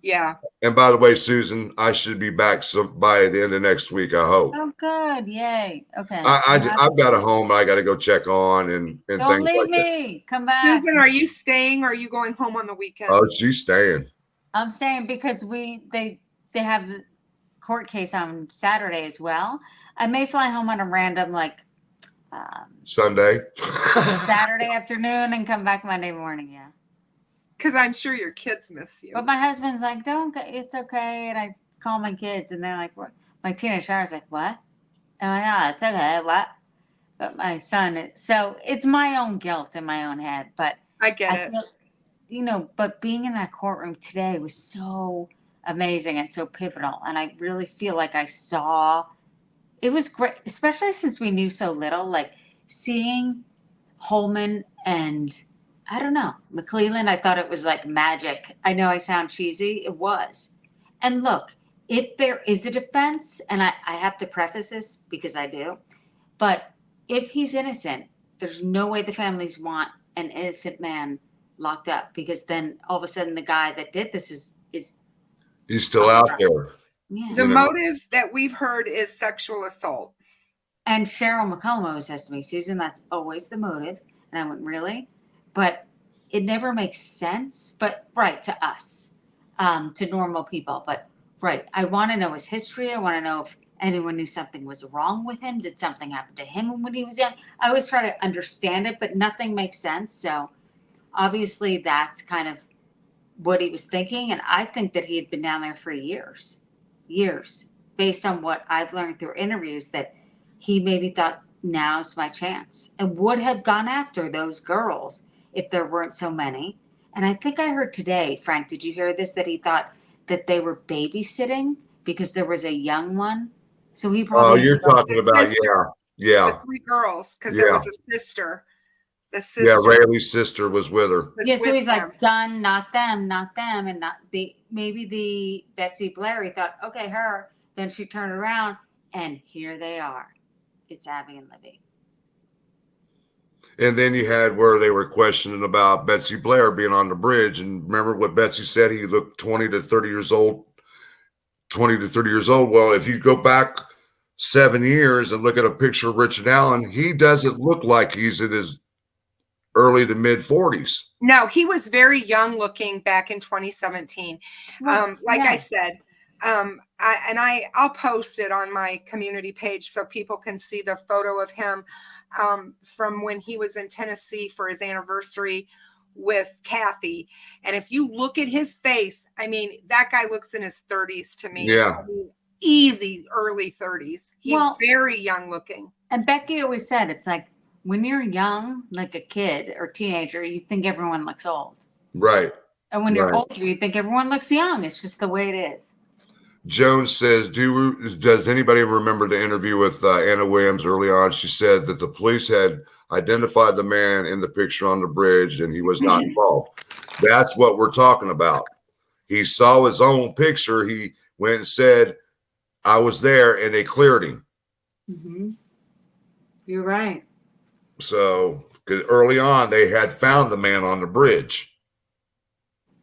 Speaker 3: Yeah.
Speaker 4: And by the way, Susan, I should be back by the end of next week, I hope.
Speaker 5: Oh, good. Yay. Okay.
Speaker 4: I've got a home I got to go check on and
Speaker 5: Don't
Speaker 4: things
Speaker 5: leave
Speaker 4: like
Speaker 5: me. Come back.
Speaker 3: Susan, are you staying or are you going home on the weekend?
Speaker 4: Oh, she's staying.
Speaker 5: I'm staying because they have the court case on Saturday as well. I may fly home on a random
Speaker 4: Sunday.
Speaker 5: Saturday afternoon and come back Monday morning. Yeah.
Speaker 3: Because I'm sure your kids miss you.
Speaker 5: But my husband's like, it's okay. And I call my kids and they're like, what? My teenage daughter's like, what? And I'm like, oh, it's okay. What? But my son, so it's my own guilt in my own head. But
Speaker 3: I get it.
Speaker 5: Feel, but being in that courtroom today was so amazing and so pivotal. And I really feel like it was great, especially since we knew so little, like seeing Holman and I don't know, McClellan, I thought it was like magic. I know I sound cheesy. It was. And look, if there is a defense, and I have to preface this because I do, but if he's innocent, there's no way the families want an innocent man locked up because then all of a sudden the guy that did this is
Speaker 4: he's still out there.
Speaker 5: Yeah.
Speaker 3: The motive that we've heard is sexual assault.
Speaker 5: And Sheryl McCollum always says to me, Susan, that's always the motive. And I went, really? But it never makes sense. But right, to us, to normal people. But right, I want to know his history. I want to know if anyone knew something was wrong with him. Did something happen to him when he was young? I always try to understand it, but nothing makes sense. So obviously that's kind of what he was thinking. And I think that he had been down there for years, based on what I've learned through interviews, that he maybe thought now's my chance, and would have gone after those girls if there weren't so many. And I think I heard today, Frank, did you hear this, that he thought that they were babysitting because there was a young one? So he
Speaker 4: Oh,
Speaker 5: probably
Speaker 4: you're talking about,
Speaker 3: sister.
Speaker 4: yeah,
Speaker 3: The 3 girls, because
Speaker 4: Yeah.
Speaker 3: there was a sister. The sister.
Speaker 4: yeah. Rayleigh's sister was with her.
Speaker 3: was
Speaker 5: Yeah, so
Speaker 3: with
Speaker 5: he's
Speaker 3: them.
Speaker 5: like, done, not them, and not maybe the Betsy Blair. He thought, okay, her. Then she turned around, and here they are. It's Abby and Libby.
Speaker 4: And then you had where they were questioning about Betsy Blair being on the bridge. And remember what Betsy said? He looked 20 to 30 years old. 20 to 30 years old. Well, if you go back 7 years and look at a picture of Richard Allen, he doesn't look like he's in his early to mid 40s.
Speaker 3: No, he was very young looking back in 2017. Like I said, I'll post it on my community page so people can see the photo of him from when he was in Tennessee for his anniversary with Kathy. And if you look at his face, I mean, that guy looks in his 30s to me.
Speaker 4: Yeah.
Speaker 3: I mean, easy early 30s. He's very young looking.
Speaker 5: And Becky always said, it's like, when you're young, like a kid or teenager, you think everyone looks old.
Speaker 4: Right.
Speaker 5: And when you're older, you think everyone looks young. It's just the way it is.
Speaker 4: Jones says, does anybody remember the interview with Anna Williams early on? She said that the police had identified the man in the picture on the bridge and he was not involved. That's what we're talking about. He saw his own picture. He went and said, I was there, and they cleared him.
Speaker 5: Mm-hmm. You're right.
Speaker 4: So, because early on, they had found the man on the bridge,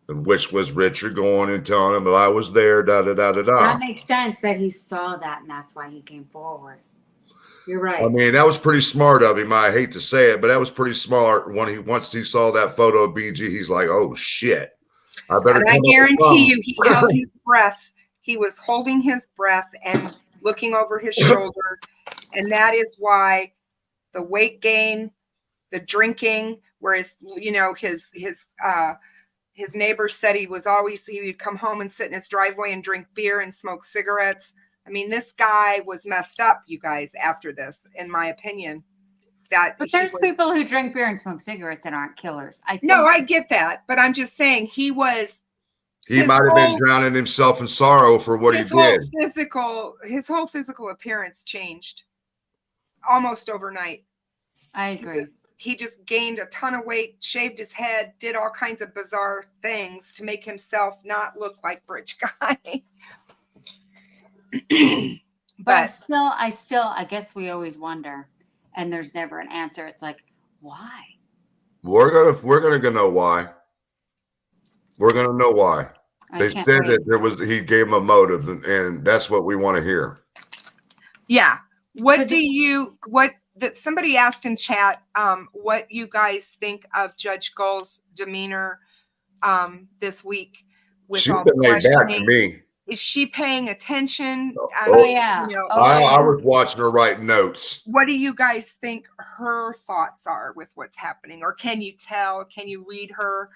Speaker 4: which was Richard going and telling him that I was there,
Speaker 5: That makes sense that he saw that, and that's why he came forward. You're right.
Speaker 4: I mean, that was pretty smart of him. I hate to say it, but that was pretty smart. Once he saw that photo of BG, he's like, oh, shit. I better.
Speaker 3: And I guarantee you, he held his breath. He was holding his breath and looking over his shoulder. And that is why the weight gain, the drinking, whereas, his neighbor said he would come home and sit in his driveway and drink beer and smoke cigarettes. I mean, this guy was messed up, you guys, after this, in my opinion. But
Speaker 5: there's people who drink beer and smoke cigarettes that aren't killers.
Speaker 3: No, I get that. But I'm just saying he might
Speaker 4: have been drowning himself in sorrow for what he did.
Speaker 3: His whole physical appearance changed almost overnight.
Speaker 5: I agree.
Speaker 3: He just gained a ton of weight, shaved his head, did all kinds of bizarre things to make himself not look like Bridge Guy.
Speaker 5: But I guess we always wonder, and there's never an answer. It's like, why?
Speaker 4: We're gonna know why. We're gonna know why. They said that he gave him a motive, and that's what we want to hear.
Speaker 3: Yeah. Somebody asked in chat what you guys think of Judge Gull's demeanor this week with
Speaker 4: She's
Speaker 3: all
Speaker 4: been
Speaker 3: the
Speaker 4: laid back to
Speaker 3: questioning.
Speaker 4: me.
Speaker 3: Is she paying attention?
Speaker 4: I was watching her write notes.
Speaker 3: What do you guys think her thoughts are with what's happening? Or can you tell? Can you read her?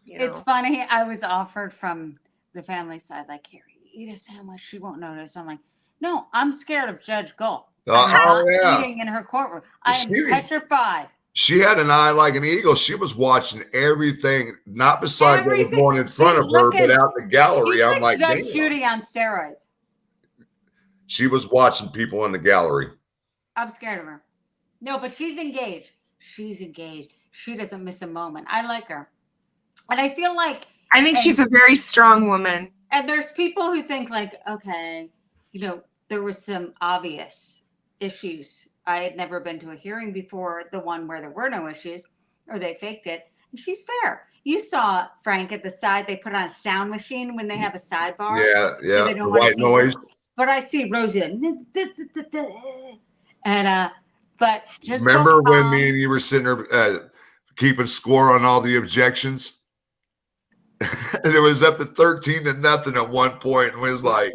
Speaker 5: It's funny. I was offered from the family side, like, here, eat a sandwich. She won't notice. I'm like, no, I'm scared of Judge Gull. I'm not eating in her courtroom. I am petrified.
Speaker 4: She had an eye like an eagle. She was watching everything, not beside what was going in front of her, but out in the gallery. I'm like,
Speaker 5: Judge Judy on steroids.
Speaker 4: She was watching people in the gallery.
Speaker 5: I'm scared of her. No, but she's engaged. She's engaged. She doesn't miss a moment. I like her. And I feel like...
Speaker 3: I think she's a very strong woman.
Speaker 5: And there's people who think like, okay, there was some obvious issues. I had never been to a hearing before, the one where there were no issues, or they faked it. And she's fair. You saw, Frank, at the side, they put on a sound machine when they have a sidebar.
Speaker 4: Yeah.
Speaker 5: So they don't
Speaker 4: white noise.
Speaker 5: But I see Rosie. And, but just
Speaker 4: remember when me and you were sitting there keeping score on all the objections? And it was up to 13-0 at one point, and was like,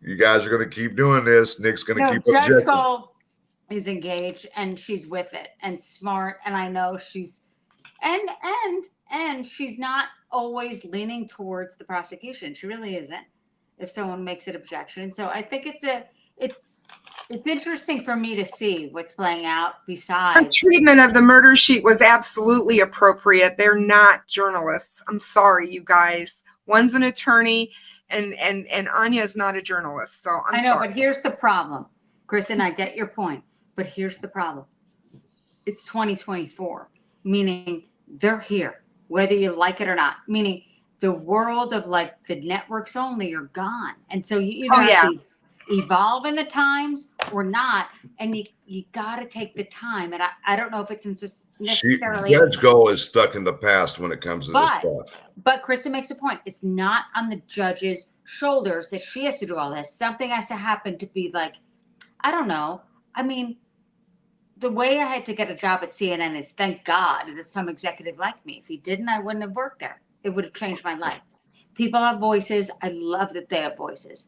Speaker 4: you guys are going to keep doing this. Nick's going to keep objecting.
Speaker 5: Judge Gull is engaged, and she's with it, and smart, and I know she's and she's not always leaning towards the prosecution. She really isn't, if someone makes an objection. So I think it's interesting for me to see what's playing out
Speaker 3: Her
Speaker 5: besides.
Speaker 3: treatment of the murder sheet was absolutely appropriate. They're not journalists. I'm sorry, you guys. One's an attorney, and Anya is not a journalist. So I'm
Speaker 5: I know,
Speaker 3: sorry.
Speaker 5: but here's the problem, Kristen. I get your point, but here's the problem. It's 2024, meaning they're here, whether you like it or not. Meaning the world of like the networks only are gone, and so you either have to evolve in the times or not, and you got to take the time. And I don't know if it's necessarily
Speaker 4: Judge Goal is stuck in the past when it comes to this stuff.
Speaker 5: But Kristen makes a point. It's not on the judge's shoulders that she has to do all this. Something has to happen to be like, I don't know. I mean, the way I had to get a job at CNN is thank God that some executive liked me. If he didn't, I wouldn't have worked there. It would have changed my life. People have voices. I love that they have voices.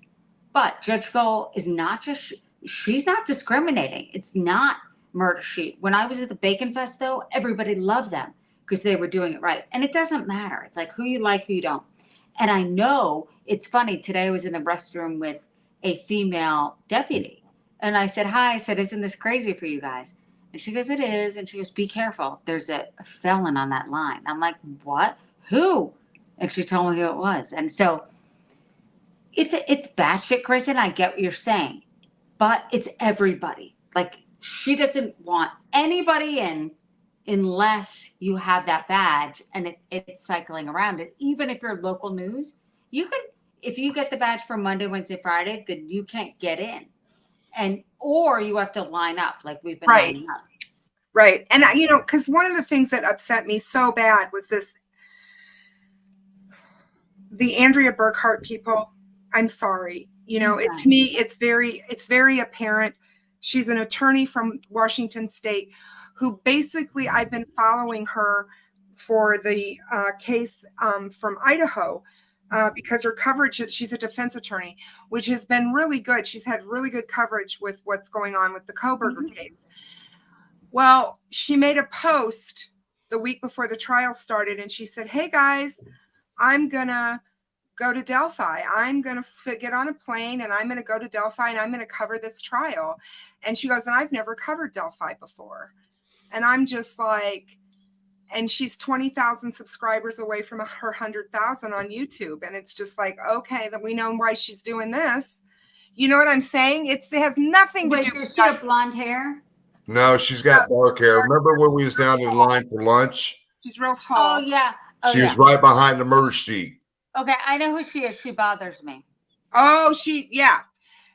Speaker 5: But Judge Goal is not just, she's not discriminating. It's not murder sheet. When I was at the Bacon Fest, though, everybody loved them because they were doing it right. And it doesn't matter. It's like who you like, who you don't. And I know it's funny. Today I was in the restroom with a female deputy. And I said, hi. I said, isn't this crazy for you guys? And she goes, it is. And she goes, be careful. There's a felon on that line. I'm like, what? Who? And she told me who it was. And so it's batshit, Kristen. I get what you're saying. But it's everybody. Like, she doesn't want anybody in unless you have that badge and it's cycling around it. Even if you're local news, you can, if you get the badge for Monday, Wednesday, Friday, then you can't get in. Or you have to line up like we've been lining up.
Speaker 3: Right. And, because one of the things that upset me so bad was the Andrea Burkhart people. I'm sorry. To me, it's very apparent. She's an attorney from Washington State who basically I've been following her for the case from Idaho because her coverage, she's a defense attorney, which has been really good. She's had really good coverage with what's going on with the Koberger case. Well, she made a post the week before the trial started and she said, hey guys, I'm going to go to Delphi. I'm going to get on a plane and I'm going to go to Delphi and I'm going to cover this trial. And she goes, and I've never covered Delphi before. And I'm just like, and she's 20,000 subscribers away from her 100,000 on YouTube. And it's just like, okay, that we know why she's doing this. You know what I'm saying? It has nothing to do with.
Speaker 5: Does she have blonde hair?
Speaker 4: No, she's got dark hair. Remember when we was down in line for lunch?
Speaker 3: She's real tall.
Speaker 5: Oh, yeah.
Speaker 4: She was right behind the murder sheet.
Speaker 5: Okay, I know who she is. She bothers me.
Speaker 3: Oh, yeah.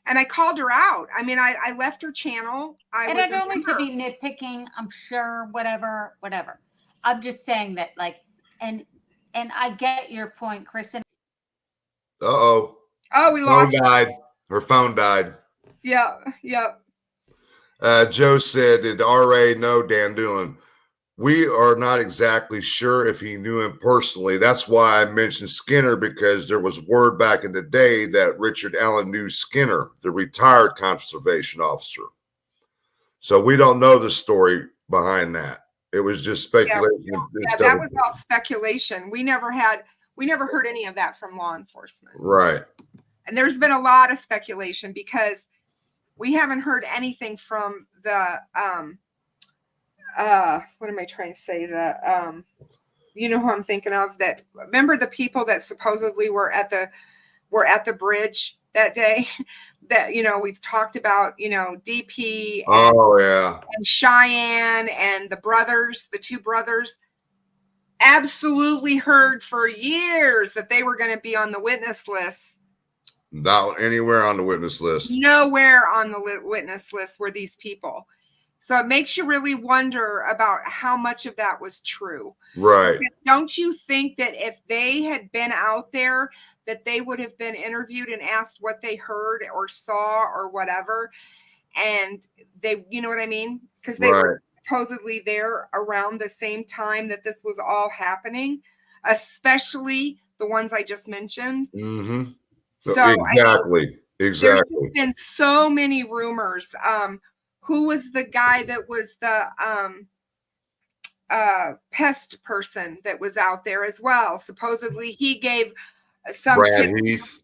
Speaker 3: And I called her out. I mean, I left her channel. I don't mean
Speaker 5: to be nitpicking. I'm sure, whatever. I'm just saying that, like, and I get your point, Kristen.
Speaker 4: Uh-oh.
Speaker 3: Oh, we lost
Speaker 4: her. Her phone died.
Speaker 3: Yeah.
Speaker 4: Joe said, did RA know Dan Doolan? We are not exactly sure if he knew him personally. That's why I mentioned Skinner, because there was word back in the day that Richard Allen knew Skinner, the retired conservation officer. So we don't know the story behind that. It was just speculation.
Speaker 3: Yeah, that was all speculation. We never heard any of that from law enforcement.
Speaker 4: Right.
Speaker 3: And there's been a lot of speculation because we haven't heard anything from the what am I trying to say? You know who I'm thinking of, that remember the people that supposedly were at the bridge that day that, we've talked about, DP and Cheyenne and the two brothers absolutely heard for years that they were going to be on the witness list.
Speaker 4: Not anywhere on the witness list.
Speaker 3: Nowhere on the witness list were these people. So it makes you really wonder about how much of that was true.
Speaker 4: Right.
Speaker 3: Don't you think that if they had been out there, that they would have been interviewed and asked what they heard or saw or whatever? And they, you know what I mean? Because they were supposedly there around the same time that this was all happening, especially the ones I just mentioned.
Speaker 4: Mm-hmm.
Speaker 3: So
Speaker 4: exactly.
Speaker 3: There's been so many rumors. Who was the guy that was the pest person that was out there as well? Supposedly he gave some
Speaker 4: Brad Heath.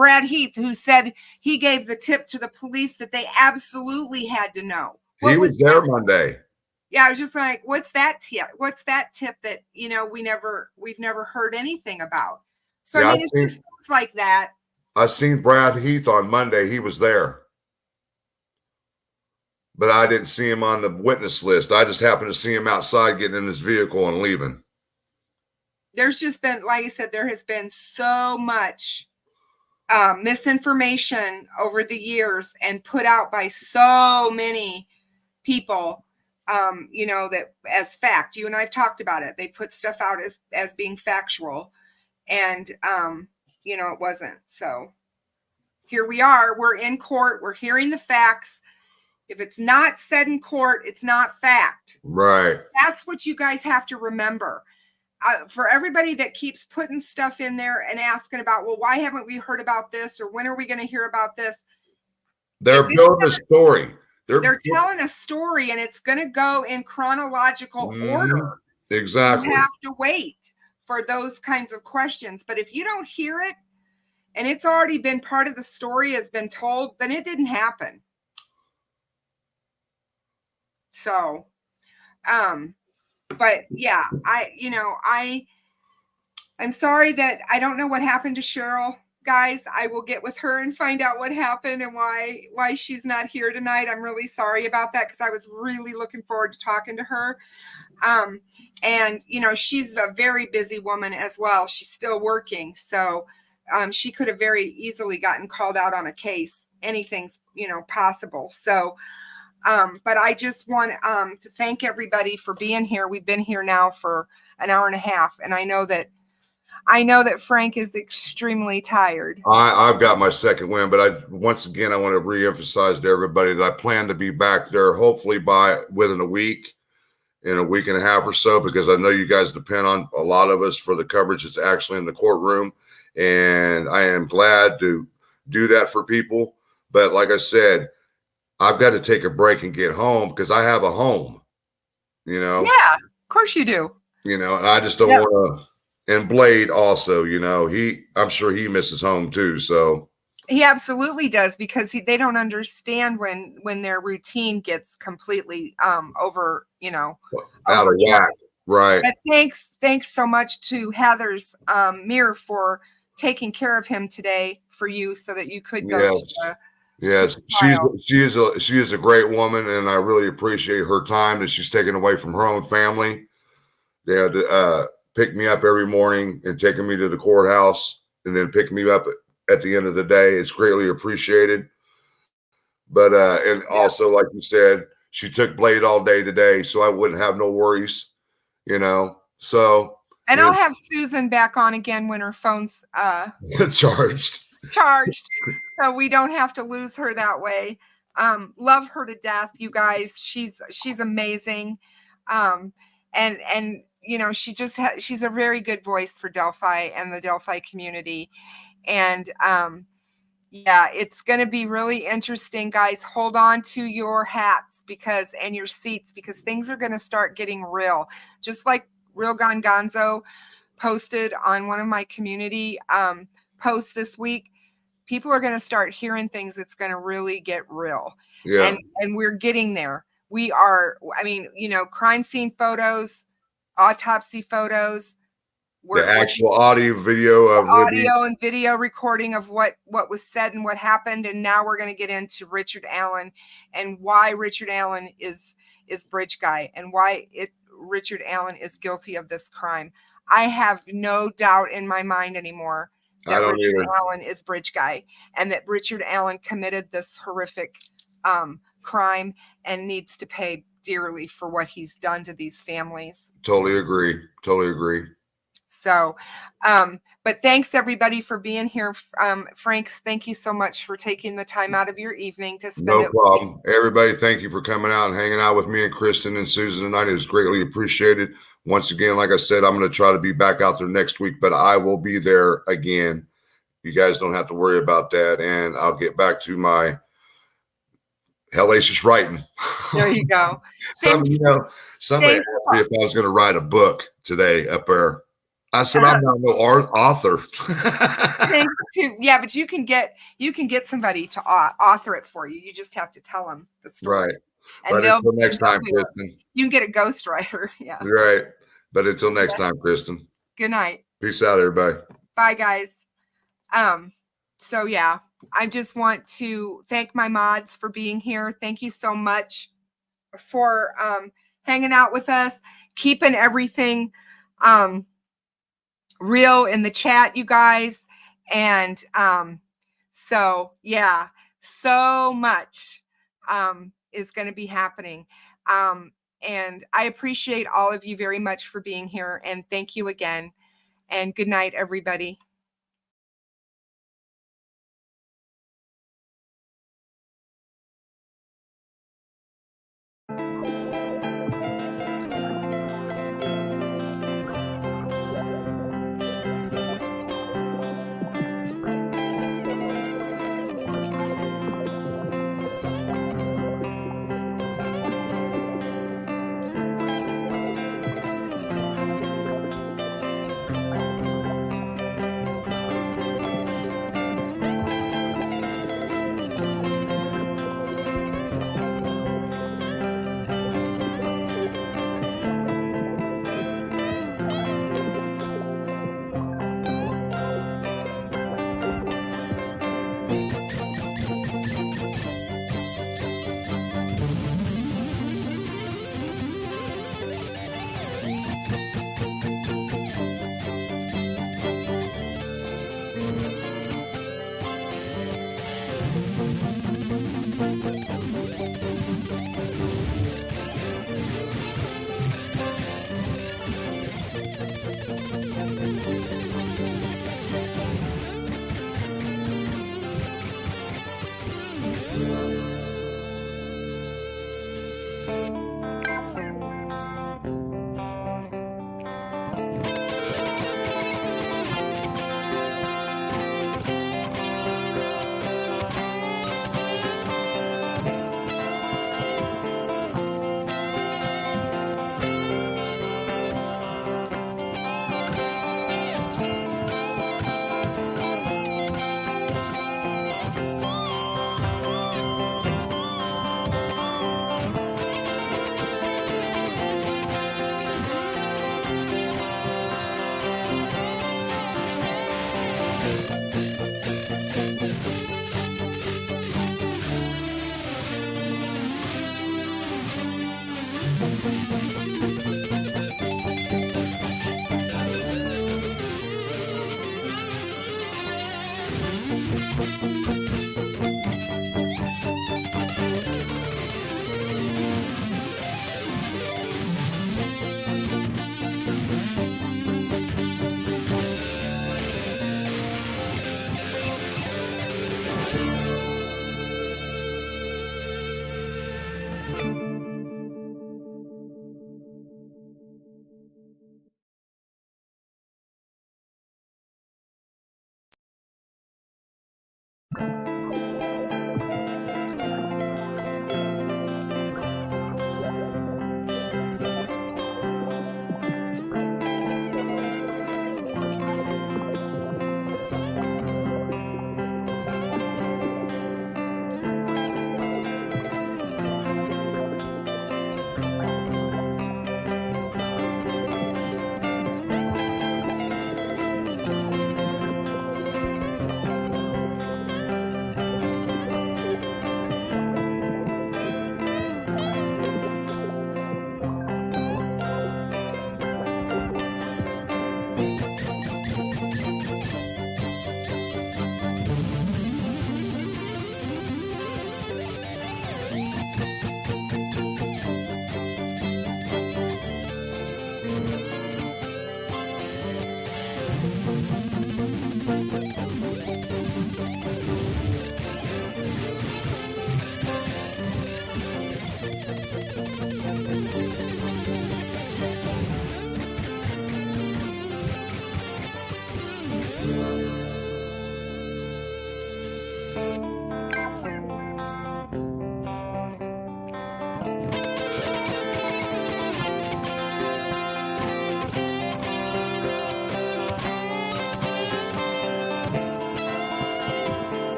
Speaker 3: Brad Heath, who said he gave the tip to the police that they absolutely had to know.
Speaker 4: He was there Monday.
Speaker 3: Yeah, I was just like, what's that tip? What's that tip that, you know, we've never heard anything about? So
Speaker 4: Yeah,
Speaker 3: I mean, it's just things like that.
Speaker 4: I seen Brad Heath on Monday. He was there, but I didn't see him on the witness list. I just happened to see him outside getting in his vehicle and leaving.
Speaker 3: There's just been, like I said, there has been so much misinformation over the years and put out by so many people, you know, that as fact. You and I've talked about it. They put stuff out as being factual, and you know, it wasn't. So here we are. We're in court. We're hearing the facts. If it's not said in court, it's not fact.
Speaker 4: Right.
Speaker 3: That's what you guys have to remember. For everybody that keeps putting stuff in there and asking about, well, why haven't we heard about this, or when are we going to hear about this?
Speaker 4: They're building a story.
Speaker 3: They're telling a story, and it's going to go in chronological order.
Speaker 4: Exactly.
Speaker 3: You have to wait for those kinds of questions. But if you don't hear it, and it's already been part of the story has been told, then it didn't happen. So, but yeah, I'm sorry that I don't know what happened to Sheryl, guys. I will get with her and find out what happened and why she's not here tonight. I'm really sorry about that, because I was really looking forward to talking to her. And you know, she's a very busy woman as well. She's still working. So, she could have very easily gotten called out on a case. Anything's, you know, possible. So, but I just want to thank everybody for being here. We've been here now for an hour and a half, and I know that Frank is extremely tired.
Speaker 4: I've got my second win, but once again I want to reemphasize to everybody that I plan to be back there hopefully within a week, in a week and a half or so, because I know you guys depend on a lot of us for the coverage that's actually in the courtroom, and I am glad to do that for people. But like I said, I've got to take a break and get home, because I have a home, you know?
Speaker 3: Yeah, of course you do.
Speaker 4: You know, and I just don't want to, and Blade also, you know, I'm sure he misses home too. So
Speaker 3: he absolutely does, because they don't understand when their routine gets completely over, you know,
Speaker 4: out of whack. Right.
Speaker 3: But thanks so much to Heather's Mir for taking care of him today for you, so that you could go to the
Speaker 4: Yes, she is a great woman, and I really appreciate her time that she's taken away from her own family. They had to pick me up every morning and taking me to the courthouse, and then pick me up at the end of the day. It's greatly appreciated. But and also, like you said, she took Blade all day today, so I wouldn't have no worries, you know. So,
Speaker 3: and I'll have Susan back on again when her phone's
Speaker 4: charged,
Speaker 3: so we don't have to lose her that way. Love her to death, you guys. She's amazing, and you know, she's a very good voice for Delphi and the Delphi community. And yeah, it's going to be really interesting, guys. Hold on to your hats and your seats, because things are going to start getting real. Just like Real GonZo posted on one of my community posts this week, people are going to start hearing things that's going to really get real.
Speaker 4: Yeah.
Speaker 3: And we're getting there. We are, I mean, you know, crime scene photos, autopsy photos,
Speaker 4: the actual audio and
Speaker 3: video recording of what was said and what happened. And now we're going to get into Richard Allen and why Richard Allen is Bridge Guy, and why Richard Allen is guilty of this crime. I have no doubt in my mind anymore that Richard Allen is Bridge Guy, and that Richard Allen committed this horrific crime and needs to pay dearly for what he's done to these families.
Speaker 4: Totally agree.
Speaker 3: So, but thanks everybody for being here. Frank, thank you so much for taking the time out of your evening to spend it.
Speaker 4: No problem. Everybody, thank you for coming out and hanging out with me and Kristen and Susan tonight. It was greatly appreciated. Once again, like I said, I'm going to try to be back out there next week, but I will be there again. You guys don't have to worry about that. And I'll get back to my hellacious writing.
Speaker 3: There you go.
Speaker 4: Somebody asked me if I was going to write a book today up there. I said, I'm not no author.
Speaker 3: Thanks to, yeah, but you can get somebody to author it for you. You just have to tell them the story.
Speaker 4: Right.
Speaker 3: And
Speaker 4: But until next time, Kristen.
Speaker 3: You can get a ghostwriter. Yeah.
Speaker 4: Right. But until next time, Kristen.
Speaker 3: Good night.
Speaker 4: Peace out, everybody.
Speaker 3: Bye, guys. So yeah, I just want to thank my mods for being here. Thank you so much for hanging out with us, keeping everything real in the chat, you guys. And so yeah, so much is going to be happening. And I appreciate all of you very much for being here. And thank you again. And good night, everybody.